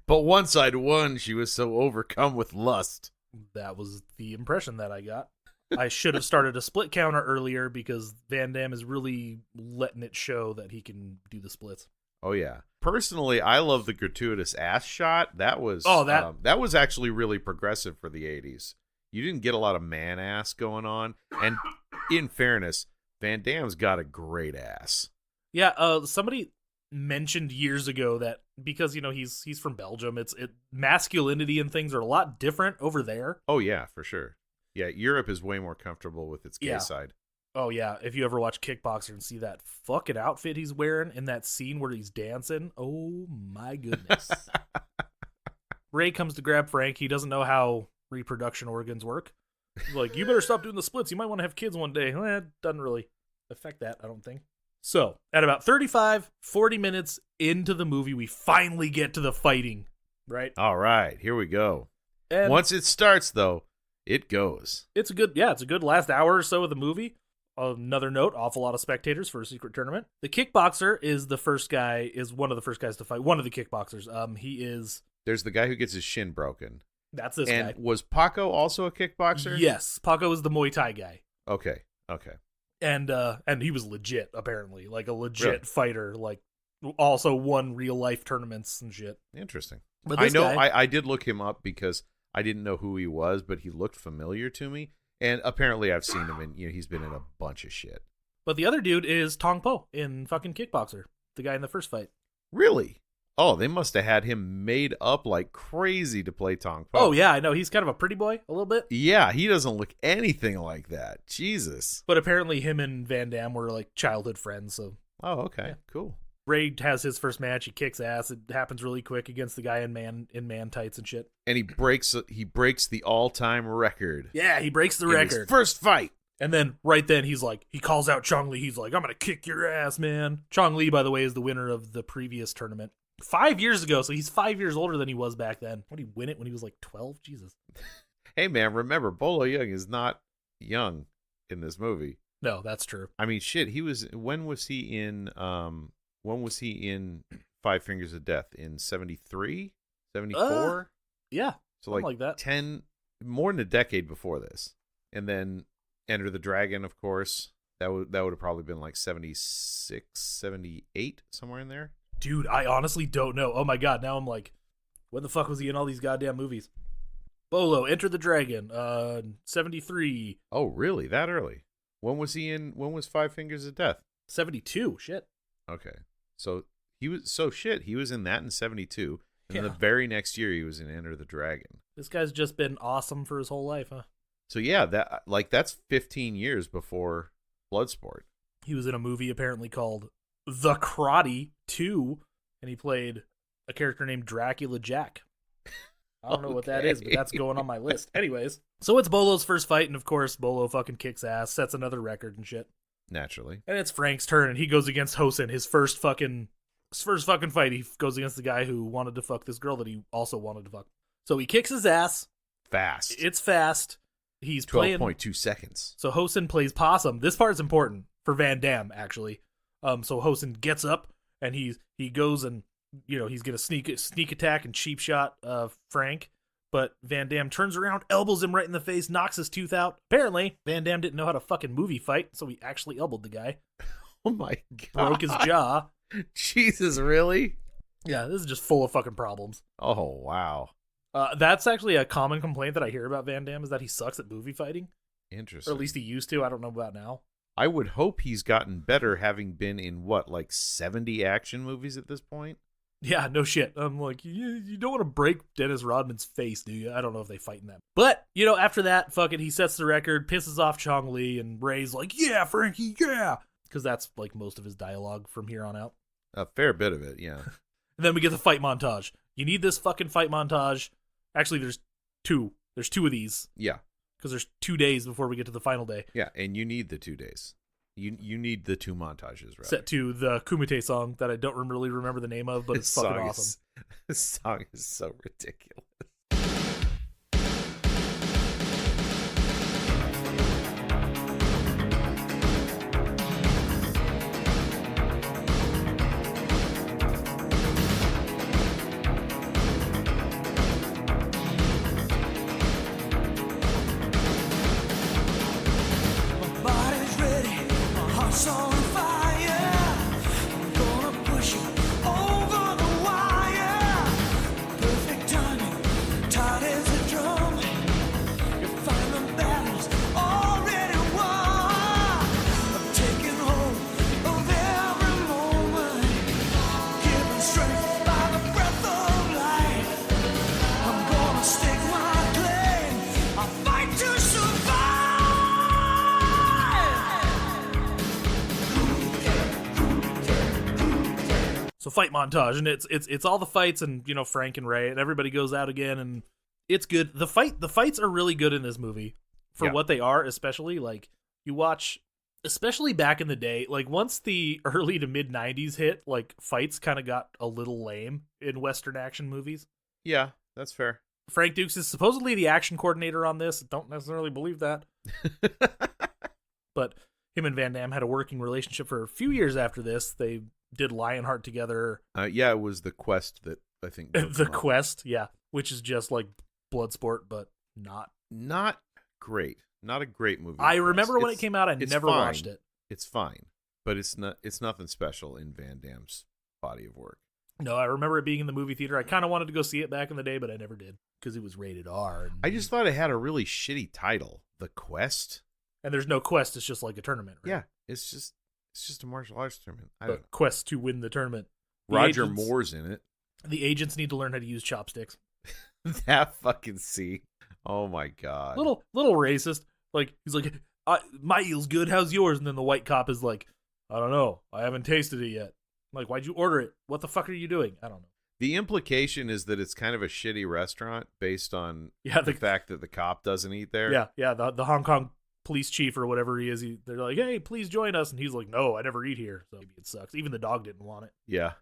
But once I'd won, she was so overcome with lust. That was the impression that I got. I should have started a split counter earlier because Van Damme is really letting it show that he can do the splits. Oh yeah. Personally, I love the gratuitous ass shot. That was that was actually really progressive for the 80s. You didn't get a lot of man ass going on, and in fairness, Van Damme's got a great ass. Yeah, somebody mentioned years ago that because he's from Belgium, masculinity and things are a lot different over there. Oh yeah, for sure. Yeah, Europe is way more comfortable with its gay Yeah. side. Oh yeah, if you ever watch Kickboxer and see that fucking outfit he's wearing in that scene where he's dancing, oh my goodness. Ray comes to grab Frank. He doesn't know how reproduction organs work. He's like, you better stop doing the splits. You might want to have kids one day. It doesn't really affect that, I don't think. So, at about 40 minutes into the movie, we finally get to the fighting, right? All right, here we go. And Once it starts, though, it goes. it's a good last hour or so of the movie. Another note, awful lot of spectators for a secret tournament. The kickboxer is one of the first guys to fight. One of the kickboxers. There's the guy who gets his shin broken. That's this And guy. was Paco also a kickboxer? Yes, Paco is the Muay Thai guy. Okay. And he was legit, apparently, like a legit Really? fighter, like also won real life tournaments and shit. Interesting. But I this know guy, I did look him up because I didn't know who he was, but he looked familiar to me. And apparently I've seen him he's been in a bunch of shit. but the other dude is Tong Po in fucking Kickboxer, the guy in the first fight. Really? Oh, they must have had him made up like crazy to play Tong Po. Oh yeah, I know, he's kind of a pretty boy, a little bit. Yeah, he doesn't look anything like that. Jesus. But apparently him and Van Damme were like childhood friends, so Oh, okay. Yeah. Cool. Ray has his first match. He kicks ass. It happens really quick against the guy in man tights and shit. And he breaks the all-time record. Yeah, he breaks the in his record. first fight. And then right then he calls out Chong Li. He's like, I'm gonna kick your ass, man. Chong Li, by the way, is the winner of the previous tournament 5 years ago. So he's 5 years older than he was back then. What did he win it when he was like 12? Jesus. Hey man, remember Bolo Young is not young in this movie. No, that's true. I mean, shit. When was he in Five Fingers of Death? In 73? 74? Yeah, So something like that. 10, more than a decade before this. And then Enter the Dragon, of course. That would have probably been like 76, 78, somewhere in there. Dude, I honestly don't know. Oh my god, now I'm like, when the fuck was he in all these goddamn movies? Bolo, Enter the Dragon, 73. Oh, really? That early? When was Five Fingers of Death? 72, shit. Okay. So he was in that in 72. And then Yeah. the very next year he was in Enter the Dragon. This guy's just been awesome for his whole life, huh? So yeah, that's 15 years before Bloodsport. He was in a movie apparently called The Karate 2, and he played a character named Dracula Jack. I don't know what that is, but that's going on my list. Anyways, so it's Bolo's first fight, and of course, Bolo fucking kicks ass, sets another record and shit. Naturally. And it's Frank's turn, and he goes against Hosen, his first fucking fight. He goes against the guy who wanted to fuck this girl that he also wanted to fuck. So he kicks his ass. Fast. It's fast. He's playing 12.2 seconds. So Hosen plays possum. This part's important for Van Damme, actually. So Hosen gets up and he goes and he's gonna sneak attack and cheap shot Frank, but Van Damme turns around, elbows him right in the face, knocks his tooth out. Apparently, Van Damme didn't know how to fucking movie fight, so he actually elbowed the guy, Oh my god. broke his jaw. Jesus, really? Yeah, this is just full of fucking problems. Oh wow. That's actually a common complaint that I hear about Van Damme is that he sucks at movie fighting, Interesting. or at least he used to. I don't know about now. I would hope he's gotten better, having been in what, like 70 action movies at this point. Yeah, no shit. I'm like, you don't want to break Dennis Rodman's face, do you? I don't know if they fight in that. But, after that, fucking, he sets the record, pisses off Chong Li, and Ray's like, yeah, Frankie, yeah. Because that's, like, most of his dialogue from here on out. A fair bit of it, yeah. And then we get the fight montage. You need this fucking fight montage. Actually, there's two. There's two of these. Yeah. Because there's 2 days before we get to the final day. Yeah, and you need the 2 days. You need the 2 montages, right? Set to the Kumite song that I don't really remember the name of, but it's fucking awesome. This song is so ridiculous. So fight montage, and it's all the fights, and Frank and Ray, and everybody goes out again, and it's good. The fights are really good in this movie for what they are, especially like you watch, especially back in the day. Like once the early to mid '90s hit, like fights kind of got a little lame in Western action movies. Yeah, that's fair. Frank Dukes is supposedly the action coordinator on this. Don't necessarily believe that, but him and Van Damme had a working relationship for a few years after this. They did Lionheart together. Yeah, it was The Quest that I think. The Quest, yeah, which is just like Bloodsport, but not. Not great. Not a great movie. I for us. remember when it came out, I it's never fine. watched it. It's fine, but it's nothing special in Van Damme's body of work. No, I remember it being in the movie theater. I kind of wanted to go see it back in the day, but I never did because it was rated R. And, I just thought it had a really shitty title, The Quest. and there's no quest; it's just like a tournament. Right? Yeah, it's just a martial arts tournament. I don't The quest to win the tournament. know. The Roger agents- Moore's in it. The agents need to learn how to use chopsticks. That fucking scene. Oh my god. Little racist. Like he's like, my eel's good. How's yours? And then the white cop is like, I don't know. I haven't tasted it yet. I'm like, why'd you order it? What the fuck are you doing? I don't know. The implication is that it's kind of a shitty restaurant based on Yeah, the fact that the cop doesn't eat there. Yeah. The Hong Kong police chief or whatever he is, they're like, hey, please join us, and he's like, no, I never eat here. So maybe it sucks. Even the dog didn't want it. Yeah.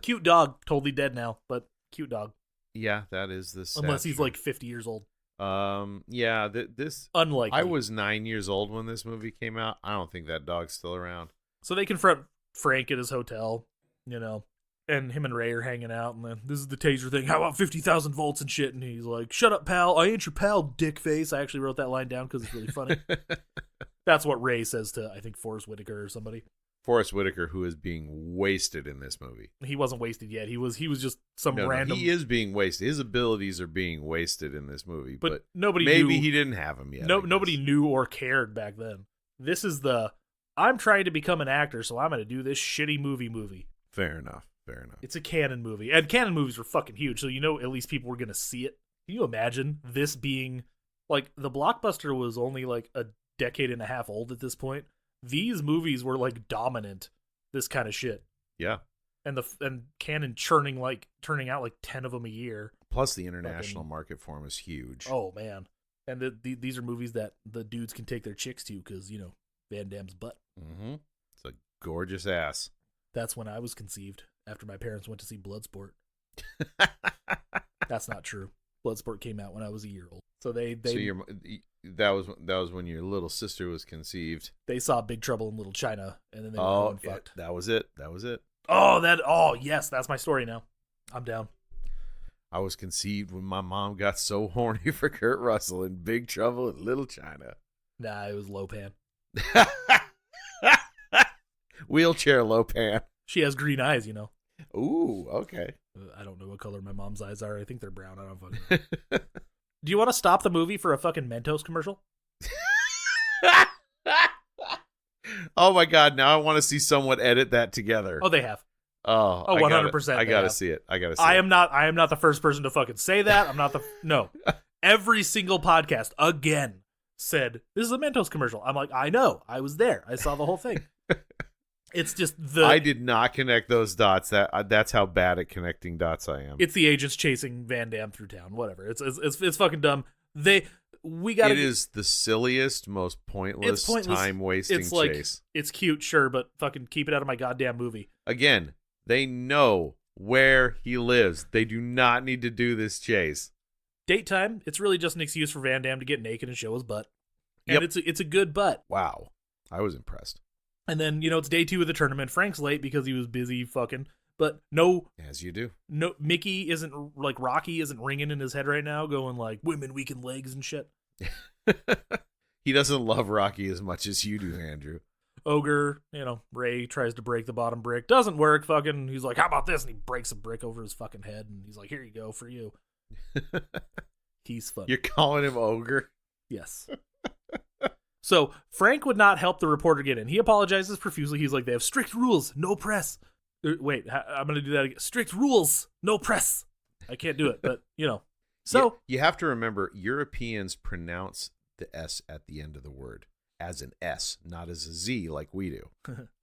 Cute dog, totally dead now, but cute dog. Yeah, that is the sad Unless he's truth. like 50 years old. Yeah, this Unlikely. I was 9 years old when this movie came out. I don't think that dog's still around. So they confront Frank at his hotel, and him and Ray are hanging out, and then this is the taser thing. How about 50,000 volts and shit? And he's like, shut up, pal. I ain't your pal, dick face. I actually wrote that line down because it's really funny. That's what Ray says to, I think, Forrest Whitaker or somebody. Forrest Whitaker, who is being wasted in this movie. He wasn't wasted yet. He was just some No, random. he is being wasted. His abilities are being wasted in this movie, but nobody maybe knew, he didn't have them yet. Nobody knew or cared back then. This is I'm trying to become an actor, so I'm going to do this shitty movie. Fair enough. It's a canon movie. And canon movies were fucking huge, so at least people were going to see it. Can you imagine this being, like, the blockbuster was only, like, a decade and a half old at this point. These movies were, like, dominant, this kind of shit. Yeah. And canon turning out, like, 10 of them a year. Plus, the international market for him is huge. Oh, man. And these are movies that the dudes can take their chicks to because, Van Damme's butt. Mm-hmm. It's a gorgeous ass. That's when I was conceived, after my parents went to see Bloodsport. That's not true. Bloodsport came out when I was a year old. So that was when your little sister was conceived. they saw Big Trouble in Little China, and then they were going fucked. That was it. Oh, yes, that's my story now. I'm down. I was conceived when my mom got so horny for Kurt Russell in Big Trouble in Little China. Nah, it was Lopan. Wheelchair Lopan. She has green eyes, Ooh, okay. I don't know what color my mom's eyes are. I think they're brown. I don't fucking know. Do you want to stop the movie for a fucking Mentos commercial? Oh my god, now I want to see someone edit that together. Oh, they have. Oh, 100%. I gotta see it. I am not the first person to fucking say that. I'm not no. Every single podcast again said this is a Mentos commercial. I'm like, I know. I was there. I saw the whole thing. It's just I did not connect those dots. That's how bad at connecting dots I am. It's the agents chasing Van Damme through town. Whatever. It's fucking dumb. It is the silliest, most pointless. Time wasting chase. It's cute, sure, but fucking keep it out of my goddamn movie. Again, they know where he lives. They do not need to do this chase. Date time. It's really just an excuse for Van Damme to get naked and show his butt. And it's a good butt. Wow. I was impressed. And then, it's day 2 of the tournament. Frank's late because he was busy fucking. But no. As you do. No, Mickey isn't, like, Rocky isn't ringing in his head right now going, like, women weaken legs and shit. He doesn't love Rocky as much as you do, Andrew. Ogre, Ray tries to break the bottom brick. Doesn't work, fucking. He's like, how about this? And he breaks a brick over his fucking head. And he's like, here you go, for you. He's funny. You're calling him Ogre? Yes. So Frank would not help the reporter get in. He apologizes profusely. He's like, they have strict rules, no press. Wait, I'm going to do that again. Strict rules, no press. I can't do it, but, So you have to remember, Europeans pronounce the S at the end of the word as an S, not as a Z like we do.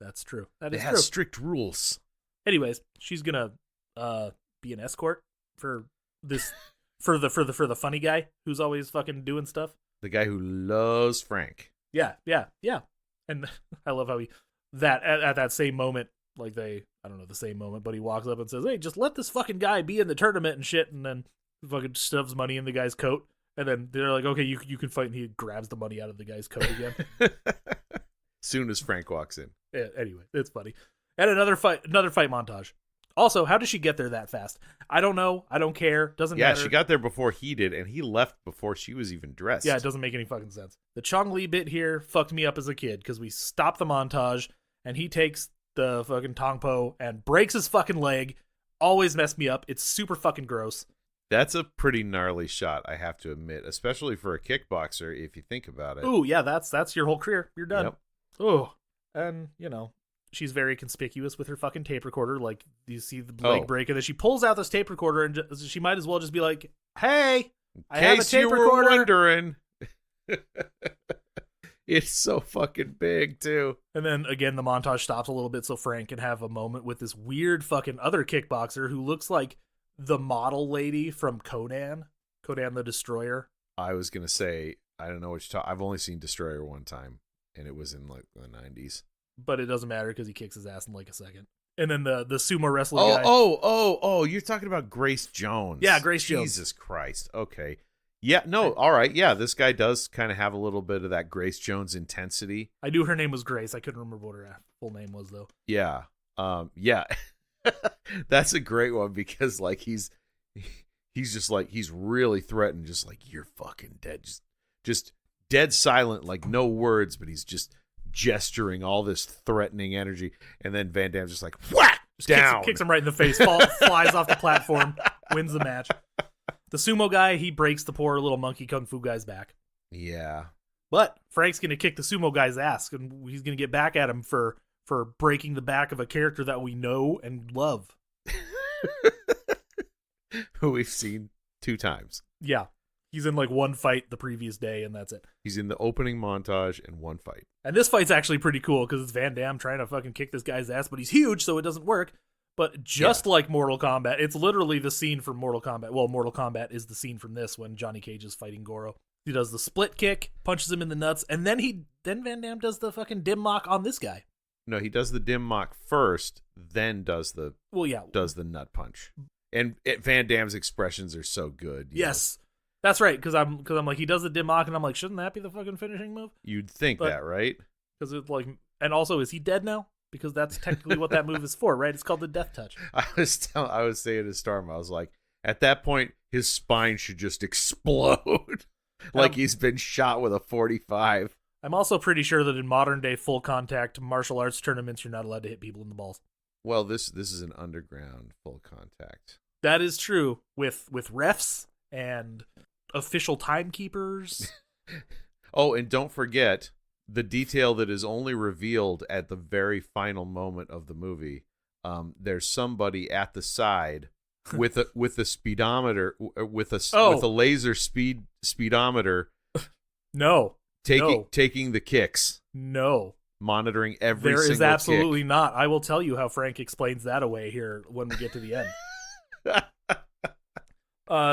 That's true. That is it true. has strict rules. Anyways, she's going to be an escort for this for the funny guy who's always fucking doing stuff. The guy who loves Frank. Yeah. And I love how at that same moment, like the same moment, but he walks up and says, hey, just let this fucking guy be in the tournament and shit, and then fucking stuffs money in the guy's coat, and then they're like, okay, you can fight, and he grabs the money out of the guy's coat again. Soon as Frank walks in. Yeah, anyway, it's funny. And another fight montage. Also, how did she get there that fast? I don't know. I don't care. Doesn't matter. Yeah, she got there before he did, and he left before she was even dressed. Yeah, it doesn't make any fucking sense. The Chong Li bit here fucked me up as a kid because we stopped the montage and he takes the fucking Tong Po and breaks his fucking leg. Always messed me up. It's super fucking gross. That's a pretty gnarly shot, I have to admit, especially for a kickboxer if you think about it. Ooh, yeah, that's your whole career. You're done. Yep. Ooh. And, she's very conspicuous with her fucking tape recorder. Like, you see the leg break, and then she pulls out this tape recorder, and she might as well just be like, hey, I have a tape recorder. Wondering. It's so fucking big, too. And then, again, the montage stops a little bit so Frank can have a moment with this weird fucking other kickboxer who looks like the model lady from Conan the Destroyer. I was going to say, I don't know what you're talking. I've only seen Destroyer one time, and it was in, like, the 90s. But it doesn't matter because he kicks his ass in like a second. And then the sumo wrestling guy. Oh, you're talking about Grace Jones. Yeah, Grace Jones. Jesus Christ. Okay. Yeah, no, all right. Yeah, this guy does kind of have a little bit of that Grace Jones intensity. I knew her name was Grace. I couldn't remember what her full name was, though. Yeah. Yeah. That's a great one because, like, he's just like, he's really threatened, just like, you're fucking dead. Just dead silent, like no words, but he's just gesturing all this threatening energy. And then Van Damme's just like, whack! Just Down. kicks him right in the face, flies off the platform, wins the match. The sumo guy, he breaks the poor little monkey kung fu guy's back. Yeah. But Frank's going to kick the sumo guy's ass, and he's going to get back at him for breaking the back of a character that we know and love. Who we've seen 2 times. Yeah. He's in like one fight the previous day, and that's it. He's in the opening montage and one fight. And this fight's actually pretty cool because it's Van Damme trying to fucking kick this guy's ass, but he's huge, so it doesn't work. But just like Mortal Kombat, it's literally the scene from Mortal Kombat. Well, Mortal Kombat is the scene from this when Johnny Cage is fighting Goro. He does the split kick, punches him in the nuts, and then Van Damme does the fucking dim mock on this guy. No, he does the dim mock first, then does the nut punch. And Van Damme's expressions are so good. Yes. That's right, because I'm like, he does the dim mock, and I'm like, shouldn't that be the fucking finishing move? You'd think that, right? Because it's like, and also, is he dead now? Because that's technically what that move is for, right? It's called the death touch. I was saying to Storm, I was like, at that point, his spine should just explode, like he's been shot with a .45. I'm also pretty sure that in modern day full contact martial arts tournaments, you're not allowed to hit people in the balls. Well, this is an underground full contact. That is true with refs and official timekeepers. Oh, and don't forget the detail that is only revealed at the very final moment of the movie. There's somebody at the side with a speedometer, with a laser speedometer. No, taking the kicks. No, monitoring every single kick. There is absolutely not. I will tell you how Frank explains that away here when we get to the end.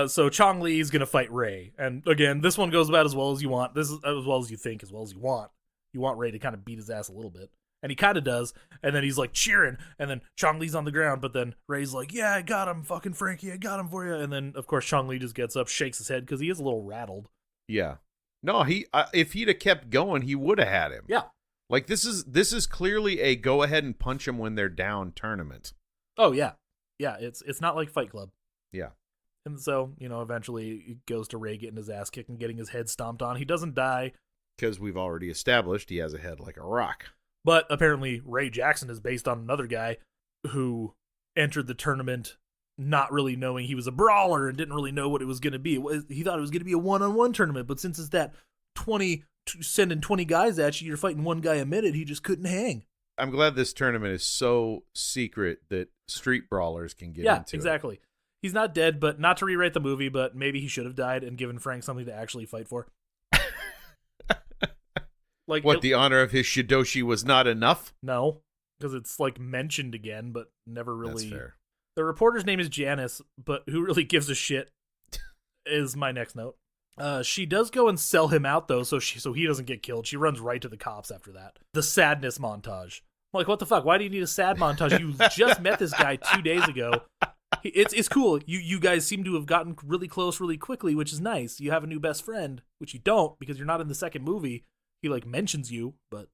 So Chong Li is going to fight Ray. And again, this one goes about as well as you want. This is as well as you think, as well as you want. You want Ray to kind of beat his ass a little bit. And he kind of does. And then he's like cheering. And then Chong Li's on the ground. But then Ray's like, yeah, I got him, fucking Frankie. I got him for you. And then, of course, Chong Li just gets up, shakes his head because he is a little rattled. Yeah. No, if he'd have kept going, he would have had him. Yeah. Like, this is clearly a go ahead and punch him when they're down tournament. Oh, yeah. Yeah, it's not like Fight Club. Yeah. And so, eventually it goes to Ray getting his ass kicked and getting his head stomped on. He doesn't die. Because we've already established he has a head like a rock. But apparently Ray Jackson is based on another guy who entered the tournament not really knowing he was a brawler and didn't really know what it was going to be. He thought it was going to be a one-on-one tournament, but since it's that sending 20 guys at you, you're fighting one guy a minute, he just couldn't hang. I'm glad this tournament is so secret that street brawlers can get into it. Yeah, exactly. He's not dead, but not to rewrite the movie, but maybe he should have died and given Frank something to actually fight for. Like the honor of his Shidoshi was not enough? No, because it's like mentioned again, but never really. That's fair. The reporter's name is Janice, but who really gives a shit is my next note. She does go and sell him out though, so he doesn't get killed. She runs right to the cops after that. The sadness montage. I'm like, what the fuck? Why do you need a sad montage? You just met this guy 2 days ago. It's cool. You guys seem to have gotten really close really quickly, which is nice. You have a new best friend, which you don't because you're not in the second movie. He like mentions you, but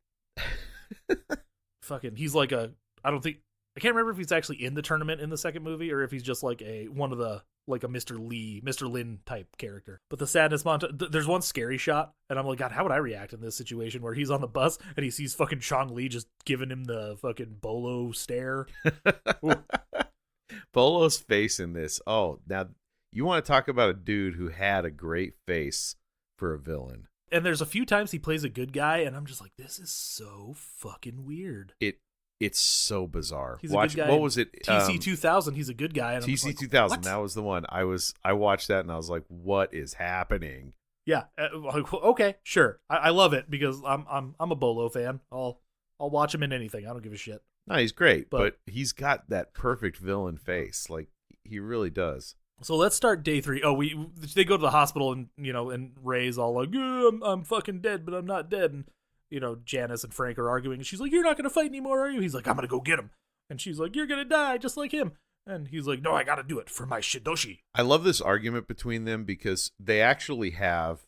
fucking, he's like I don't think I can't remember if he's actually in the tournament in the second movie or if he's just like a Mr. Lin type character. But the sadness montage, there's one scary shot, and I'm like, God, how would I react in this situation where he's on the bus and he sees fucking Chong Li just giving him the fucking bolo stare? Bolo's face in this. Oh, now you want to talk about a dude who had a great face for a villain. And there's a few times he plays a good guy, and I'm just like, this is so fucking weird. It's so bizarre. He's a good guy. What was it? TC 2000. He's a good guy. And TC like, 2000. what? That was the one. I watched that and I was like, what is happening? Yeah. Okay. Sure. I love it because I'm a Bolo fan. I'll watch him in anything. I don't give a shit. No, he's great, but he's got that perfect villain face. Like he really does. So let's start day 3. Oh, they go to the hospital and and Ray's all like, I'm fucking dead, but I'm not dead. And Janice and Frank are arguing, and she's like, you're not gonna fight anymore, are you? He's like, I'm gonna go get him. And she's like, you're gonna die just like him. And he's like, no, I gotta do it for my Shidoshi. I love this argument between them because they actually have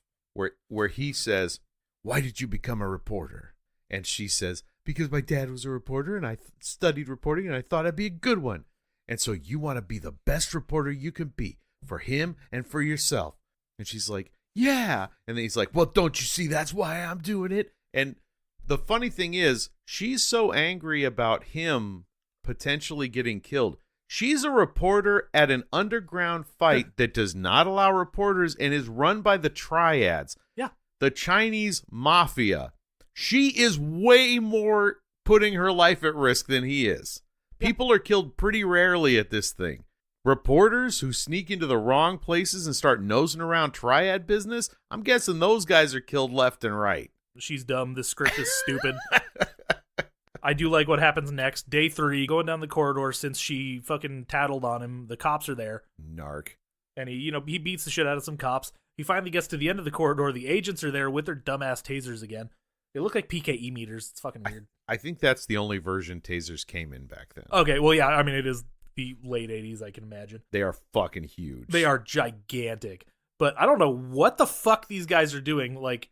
where he says, why did you become a reporter? And she says, because my dad was a reporter and I studied reporting and I thought I'd be a good one. And so you want to be the best reporter you can be for him and for yourself. And she's like, yeah. And then he's like, well, don't you see that's why I'm doing it? And the funny thing is, she's so angry about him potentially getting killed. She's a reporter at an underground fight that does not allow reporters and is run by the Triads. Yeah. The Chinese mafia. She is way more putting her life at risk than he is. People are killed pretty rarely at this thing. Reporters who sneak into the wrong places and start nosing around Triad business, I'm guessing those guys are killed left and right. She's dumb. This script is stupid. I do like what happens next. Day 3, going down the corridor since she fucking tattled on him. The cops are there. Narc. And he beats the shit out of some cops. He finally gets to the end of the corridor. The agents are there with their dumbass tasers again. They look like PKE meters. It's fucking weird. I think that's the only version tasers came in back then. Okay, well, yeah, I mean, it is the late 80s, I can imagine. They are fucking huge. They are gigantic. But I don't know what the fuck these guys are doing. Like,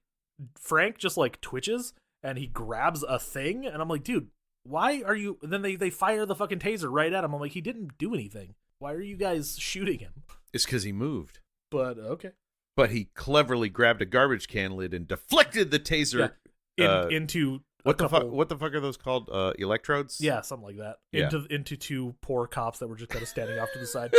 Frank just, like, twitches, and he grabs a thing, and I'm like, dude, why are you... And then they fire the fucking taser right at him. I'm like, he didn't do anything. Why are you guys shooting him? It's because he moved. But, okay. But he cleverly grabbed a garbage can lid and deflected the taser... into... What the fuck are those called? Electrodes? Yeah, something like that. Yeah. Into 2 poor cops that were just kind of standing off to the side.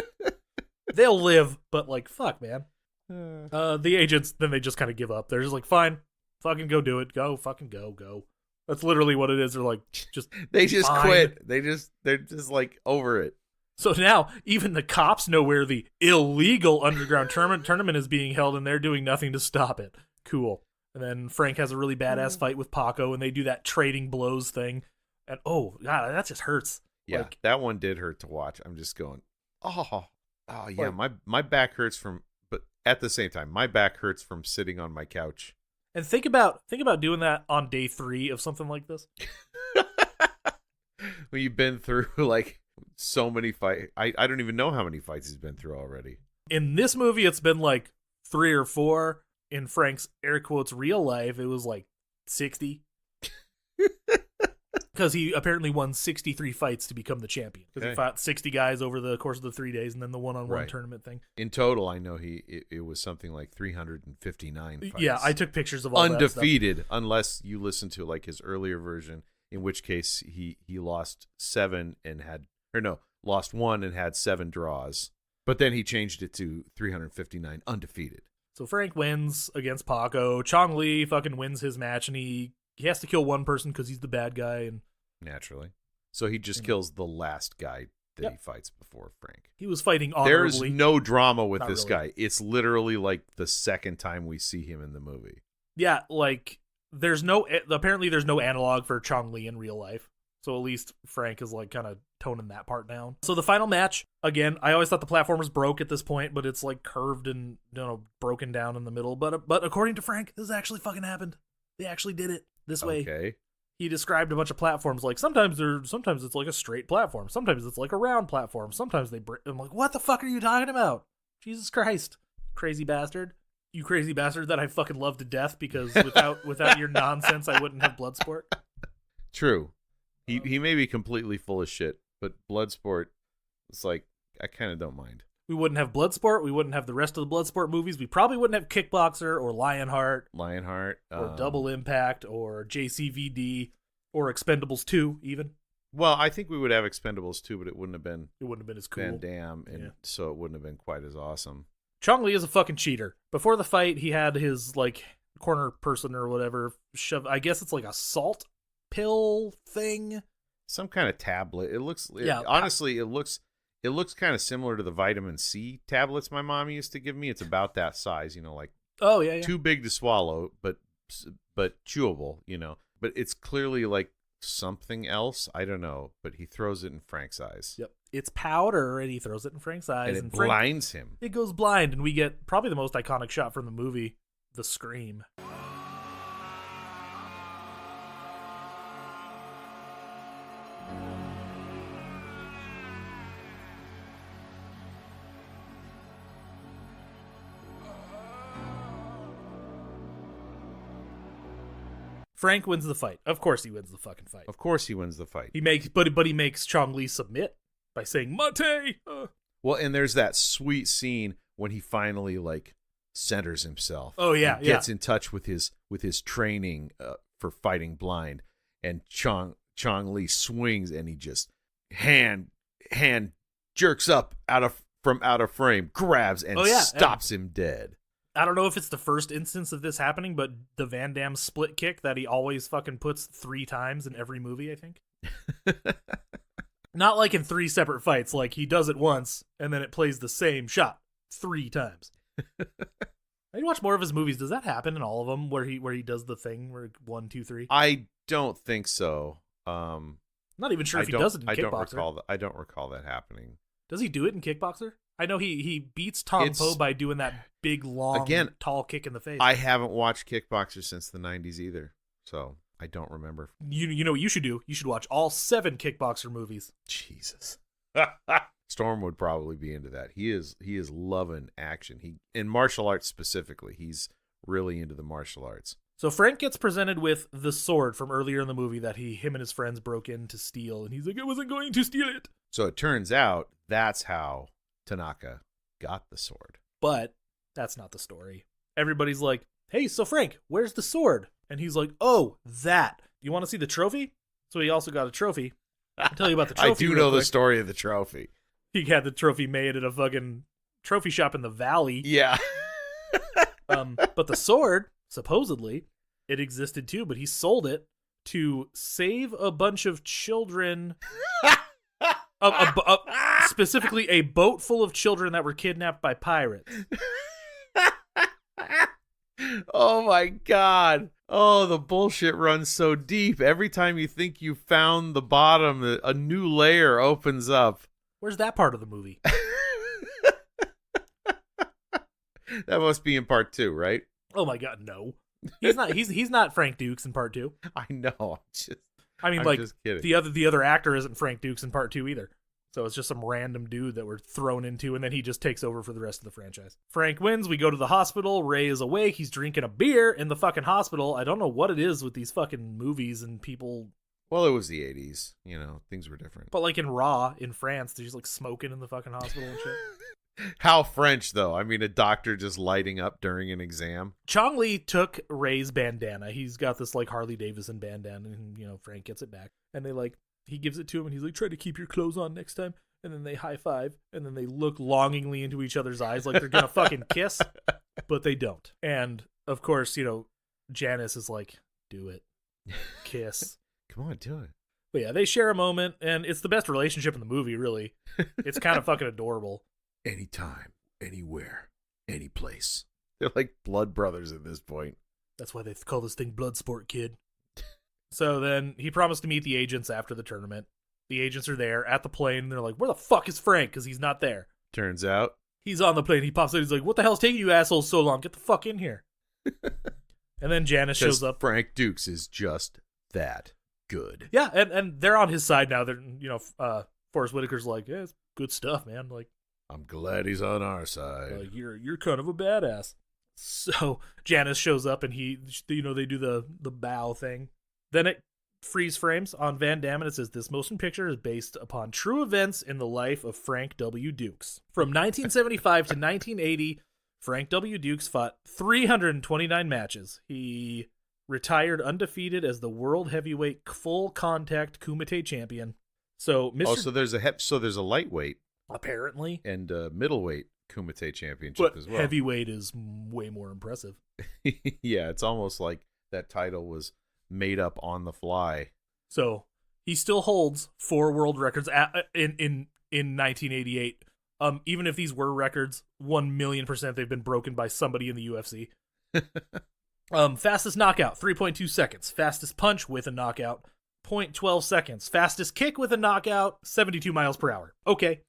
They'll live, but like, fuck, man. The agents, then they just kind of give up. They're just like, fine, fucking go do it. Go, fucking go. That's literally what it is. They're like, just they just fine. quit. They're just like over it. So now even the cops know where the illegal underground tournament is being held, and they're doing nothing to stop it. Cool. And then Frank has a really badass fight with Paco, and they do that trading blows thing. And oh god, that just hurts. Yeah, like, that one did hurt to watch. I'm just going, oh yeah, Like, my back hurts from, but at the same time, my back hurts from sitting on my couch. and think about doing that on day 3 of something like this. When you've been through like so many fights, I don't even know how many fights he's been through already. In this movie, it's been like 3 or 4. In Frank's air quotes real life, it was like 60. Because he apparently won 63 fights to become the champion. Because he fought 60 guys over the course of the 3 days, and then the one-on-one tournament thing. In total, I know it was something like 359 fights. Yeah, I took pictures of all undefeated, that stuff. Unless you listen to like his earlier version, in which case he lost 7 and lost 1 and had 7 draws. But then he changed it to 359 undefeated. So Frank wins against Paco. Chong Li fucking wins his match, and he has to kill one person because he's the bad guy. And naturally. So he just kills the last guy that he fights before Frank. He was fighting honorably. There's no drama with Not this really. guy. It's literally like the second time we see him in the movie. Yeah, like, apparently there's no analog for Chong Li in real life. So at least Frank is like kind of toning that part down. So the final match, again, I always thought the platformers broke at this point, but it's like curved and broken down in the middle. But according to Frank, this actually fucking happened. They actually did it this way. Okay. He described a bunch of platforms, like sometimes it's like a straight platform, sometimes it's like a round platform, sometimes they break. I'm like, what the fuck are you talking about? Jesus Christ, crazy bastard. You crazy bastard that I fucking love to death, because without your nonsense I wouldn't have Bloodsport. True. He may be completely full of shit, but Bloodsport, it's like I kind of don't mind. We wouldn't have Bloodsport. We wouldn't have the rest of the Bloodsport movies. We probably wouldn't have Kickboxer or Lionheart. Or Double Impact or JCVD or Expendables 2 even. Well, I think we would have Expendables 2, but it wouldn't have been as cool. Van Damme, and so it wouldn't have been quite as awesome. Chong Li is a fucking cheater. Before the fight, he had his like corner person or whatever shove. I guess it's like a salt pill thing. Some kind of tablet. It looks. Yeah. Honestly, it looks kind of similar to the vitamin C tablets my mom used to give me. It's about that size, like too big to swallow, but chewable, But it's clearly like something else. I don't know, but he throws it in Frank's eyes. Yep. It's powder, and he throws it in Frank's eyes. And it Frank, blinds him. It goes blind, and we get probably the most iconic shot from the movie, the scream. Frank wins the fight. Of course he wins the fucking fight. Of course he wins the fight. He makes Chong Li submit by saying "Mate." Well, and there's that sweet scene when he finally like centers himself. Oh yeah, gets in touch with his training for fighting blind, and Chong Li swings and he just hand jerks up from out of frame, grabs and stops him dead. I don't know if it's the first instance of this happening, but the Van Damme split kick that he always fucking puts 3 times in every movie, I think. Not like in 3 separate fights, like he does it once and then it plays the same shot 3 times. I need to watch more of his movies. Does that happen in all of them where he does the thing where 1, 2, 3? I don't think so. Not even sure if he does it in Kickboxer. I don't recall that happening. Does he do it in Kickboxer? I know he beats Tom Poe by doing that big, long, tall kick in the face. I haven't watched Kickboxer since the 90s either, so I don't remember. You know what you should do? You should watch all 7 Kickboxer movies. Jesus. Storm would probably be into that. He is loving action. He in martial arts specifically. He's really into the martial arts. So Frank gets presented with the sword from earlier in the movie that him and his friends broke in to steal, and he's like, I wasn't going to steal it. So it turns out that's how Tanaka got the sword. But that's not the story. Everybody's like, hey, so Frank, where's the sword? And he's like, oh, that. You want to see the trophy? So he also got a trophy. I'll tell you about the trophy. I do know the story of the trophy. He had the trophy made at a fucking trophy shop in the valley. Yeah. But the sword, supposedly, it existed too, but he sold it to save a bunch of children. Specifically a boat full of children that were kidnapped by pirates. Oh my god. Oh, the bullshit runs so deep. Every time you think you found the bottom, a new layer opens up. Where's that part of the movie? That must be in part 2, right? Oh my god, no. He's not Frank Dukes in part 2. I know. I'm like just kidding. The other actor isn't Frank Dukes in part 2 either. So it's just some random dude that we're thrown into, and then he just takes over for the rest of the franchise. Frank wins. We go to the hospital. Ray is awake. He's drinking a beer in the fucking hospital. I don't know what it is with these fucking movies and people. Well, it was the 80s. Things were different. But like in Raw, in France, they're just like smoking in the fucking hospital and shit. How French, though? I mean, a doctor just lighting up during an exam. Chong Li took Ray's bandana. He's got this like Harley Davidson bandana, and Frank gets it back. And he gives it to him, and he's like, try to keep your clothes on next time. And then they high five, and then they look longingly into each other's eyes like they're gonna fucking kiss, but they don't. And of course, Janice is like, do it. Kiss. Come on, do it. But yeah, they share a moment, and it's the best relationship in the movie, really. It's kind of fucking adorable. Anytime, anywhere, any place. They're like blood brothers at this point. That's why they call this thing Bloodsport, kid. So then he promised to meet the agents after the tournament. The agents are there at the plane, and they're like, where the fuck is Frank? Because he's not there. Turns out. He's on the plane. He pops out. He's like, what the hell's taking you assholes so long? Get the fuck in here. And then Janice shows up. Frank Dukes is just that good. Yeah, and they're on his side now. They're, Forrest Whitaker's like, yeah, it's good stuff, man. Like, I'm glad he's on our side. Like, you're kind of a badass. So Janice shows up, and they do the bow thing. Then it freeze frames on Van Damme, and it says this motion picture is based upon true events in the life of Frank W. Dukes. From 1975 to 1980, Frank W. Dukes fought 329 matches. He retired undefeated as the world heavyweight full contact Kumite champion. So, Mr. So there's a lightweight apparently and a middleweight Kumite championship but as well. heavyweight is way more impressive. Yeah, it's almost like that title was made up on the fly. So he still holds 4 world records in 1988. Even if these were records, 1,000,000% they've been broken by somebody in the UFC. Fastest knockout, 3.2 seconds. Fastest punch with a knockout, 0.12 seconds. Fastest kick with a knockout, 72 miles per hour. Okay.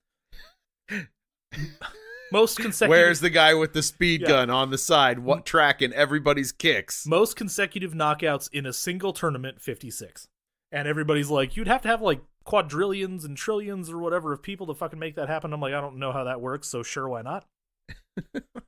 Most consecutive. Where's the guy with the speed gun on the side, tracking everybody's kicks? Most consecutive knockouts in a single tournament, 56. And everybody's like, you'd have to have like quadrillions and trillions or whatever of people to fucking make that happen. I'm like, I don't know how that works, so sure, why not?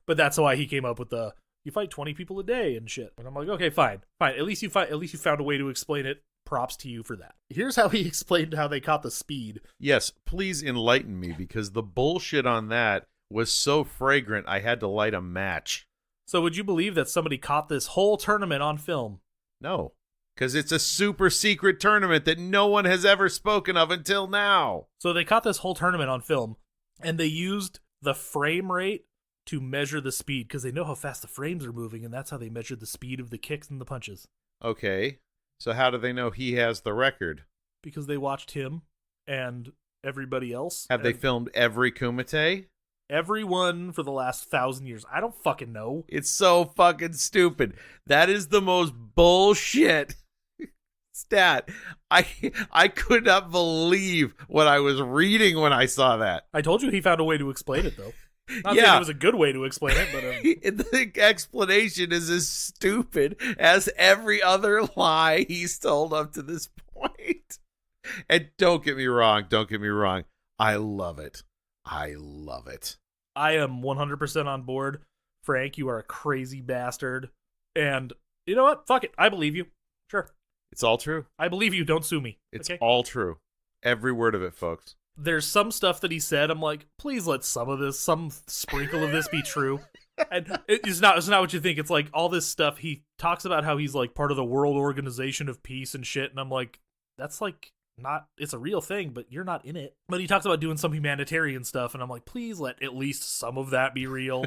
But that's why he came up with the you fight 20 people a day and shit. And I'm like, okay, fine. At least you found a way to explain it. Props to you for that. Here's how he explained how they caught the speed. Yes, please enlighten me, because the bullshit on that was so fragrant I had to light a match. So would you believe that somebody caught this whole tournament on film? No, because it's a super secret tournament that no one has ever spoken of until now. So they caught this whole tournament on film, and they used the frame rate to measure the speed, because they know how fast the frames are moving, and that's how they measured the speed of the kicks and the punches. Okay, so how do they know he has the record? Because they watched him and everybody else. Have they filmed every Kumite? Everyone for the last 1,000 years. I don't fucking know. It's so fucking stupid. That is the most bullshit stat. I could not believe what I was reading when I saw that. I told you he found a way to explain it, though. Not saying it was a good way to explain it, but... The explanation is as stupid as every other lie he's told up to this point. And don't get me wrong. I love it. I am 100% on board. Frank, you are a crazy bastard. And you know what? Fuck it. I believe you. Sure. It's all true. I believe you. Don't sue me. It's okay? all true. Every word of it, folks. There's some stuff that he said. I'm like, please let some sprinkle of this be true. And it's not what you think. It's like all this stuff. He talks about how he's like part of the World Organization of Peace and shit. And I'm like, that's like not, it's a real thing, but you're not in it. But he talks about doing some humanitarian stuff. And I'm like, please let at least some of that be real,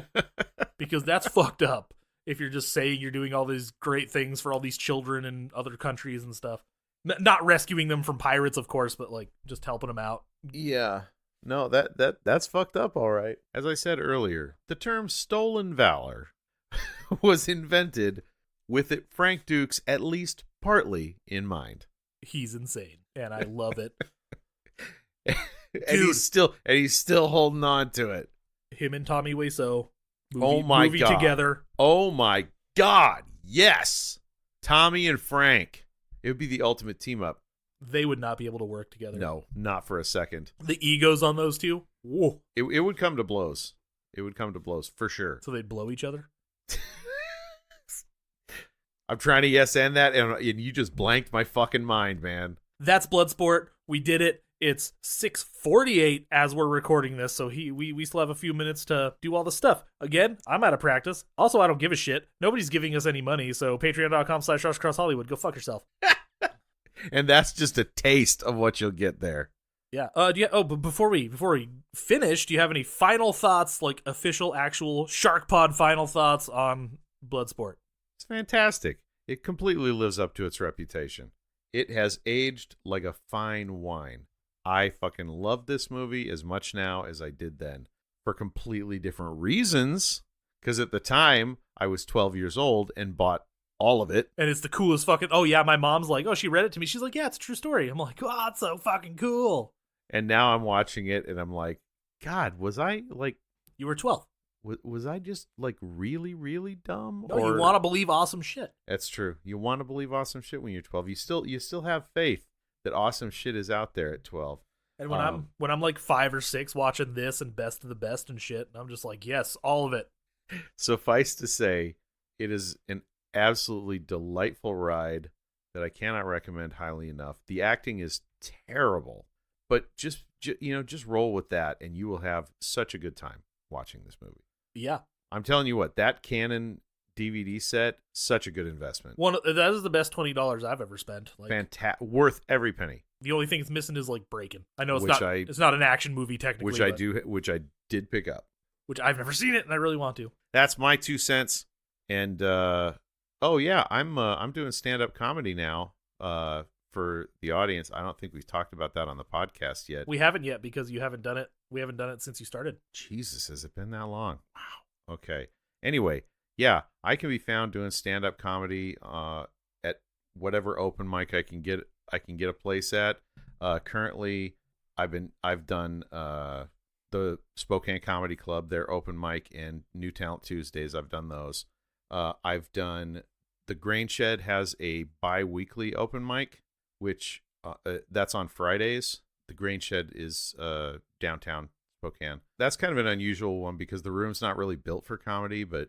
because that's fucked up. If you're just saying you're doing all these great things for all these children in other countries and stuff. Not rescuing them from pirates, of course, but like just helping them out. Yeah. No, that's fucked up, all right. As I said earlier, the term stolen valor was invented with it Frank Dukes at least partly in mind. He's insane, and I love it. And he's still holding on to it. Him and Tommy Wiseau movie God. Together. Oh my God. Yes. Tommy and Frank. It would be the ultimate team up. They would not be able to work together. No, not for a second. The egos on those two. Whoa. It would come to blows. It would come to blows for sure. So they'd blow each other? I'm trying to yes and that, and you just blanked my fucking mind, man. That's Bloodsport. We did it. It's 6:48 as we're recording this, so we still have a few minutes to do all the stuff. Again, I'm out of practice. Also, I don't give a shit. Nobody's giving us any money, so patreon.com/RushCrossHollywood. Go fuck yourself. And that's just a taste of what you'll get there. Yeah. But before we finish, do you have any final thoughts, like official, actual Shark Pod final thoughts on Bloodsport? It's fantastic. It completely lives up to its reputation. It has aged like a fine wine. I fucking love this movie as much now as I did then, for completely different reasons. Because at the time, I was 12 years old and bought all of it. And it's the coolest fucking... Oh, yeah, my mom's like, oh, she read it to me. She's like, yeah, it's a true story. I'm like, oh, it's so fucking cool. And now I'm watching it, and I'm like, God, was I, like... You were 12. Was I just, like, really, really dumb? No, you want to believe awesome shit. That's true. You want to believe awesome shit when you're 12. You still have faith that awesome shit is out there at 12. And when I'm like 5 or 6 watching this and Best of the Best and shit, I'm just like, yes, all of it. Suffice to say, it is an absolutely delightful ride that I cannot recommend highly enough. The acting is terrible, but just roll with that, and you will have such a good time watching this movie. Yeah. I'm telling you what, that Canon DVD set, such a good investment. That is the best $20 I've ever spent. Like, worth every penny. The only thing it's missing is like Breaking. I know Which it's not an action movie technically, which I did pick up. Which I've never seen it and I really want to. That's my 2 cents. And oh yeah, I'm doing stand-up comedy now for the audience. I don't think we've talked about that on the podcast yet. We haven't yet because you haven't done it. We haven't done it since you started. Jesus, has it been that long? Wow. Okay. Anyway, yeah, I can be found doing stand-up comedy at whatever open mic I can get a place at. Currently, I've done the Spokane Comedy Club, their open mic, and New Talent Tuesdays. I've done those. I've done the Grain Shed has a bi-weekly open mic, which that's on Fridays. The Grain Shed is downtown Spokane. That's kind of an unusual one because the room's not really built for comedy, but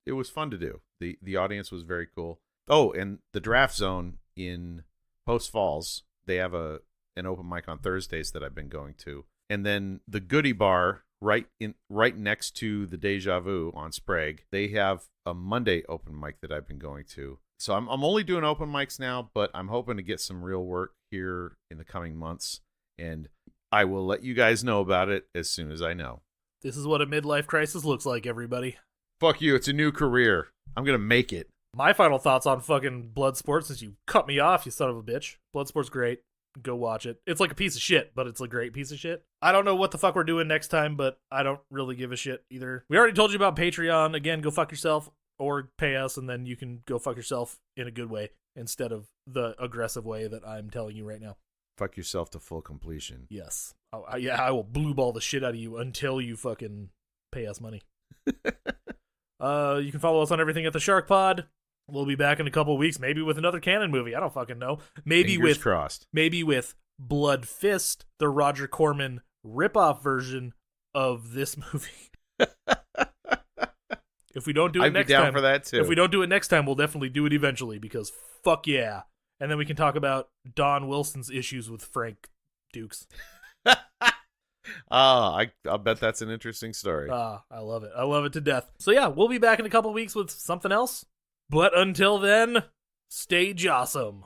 it was fun to do. The audience was very cool. Oh, and the Draft Zone in Post Falls, they have an open mic on Thursdays that I've been going to. And then the Goodie Bar right next to the Deja Vu on Sprague, they have a Monday open mic that I've been going to. So I'm only doing open mics now, but I'm hoping to get some real work here in the coming months, and I will let you guys know about it as soon as I know. This is what a midlife crisis looks like, everybody. Fuck you, it's a new career. I'm going to make it. My final thoughts on fucking Bloodsport, since you cut me off, you son of a bitch. Bloodsport's great. Go watch it. It's like a piece of shit, but it's a great piece of shit. I don't know what the fuck we're doing next time, but I don't really give a shit either. We already told you about Patreon. Again, go fuck yourself or pay us, and then you can go fuck yourself in a good way instead of the aggressive way that I'm telling you right now. Fuck yourself to full completion. Yes. I will blue ball the shit out of you until you fucking pay us money. You can follow us on everything at the Shark Pod. We'll be back in a couple of weeks, maybe with another canon movie. I don't fucking know. Fingers crossed. Maybe with Blood Fist, the Roger Corman ripoff version of this movie. If we don't do it next time, I'd be down for that too. If we don't do it next time, we'll definitely do it eventually because fuck yeah. And then we can talk about Don Wilson's issues with Frank Dukes. I'll bet that's an interesting story. I love it. I love it to death. So yeah, we'll be back in a couple of weeks with something else. But until then, stay jawsome.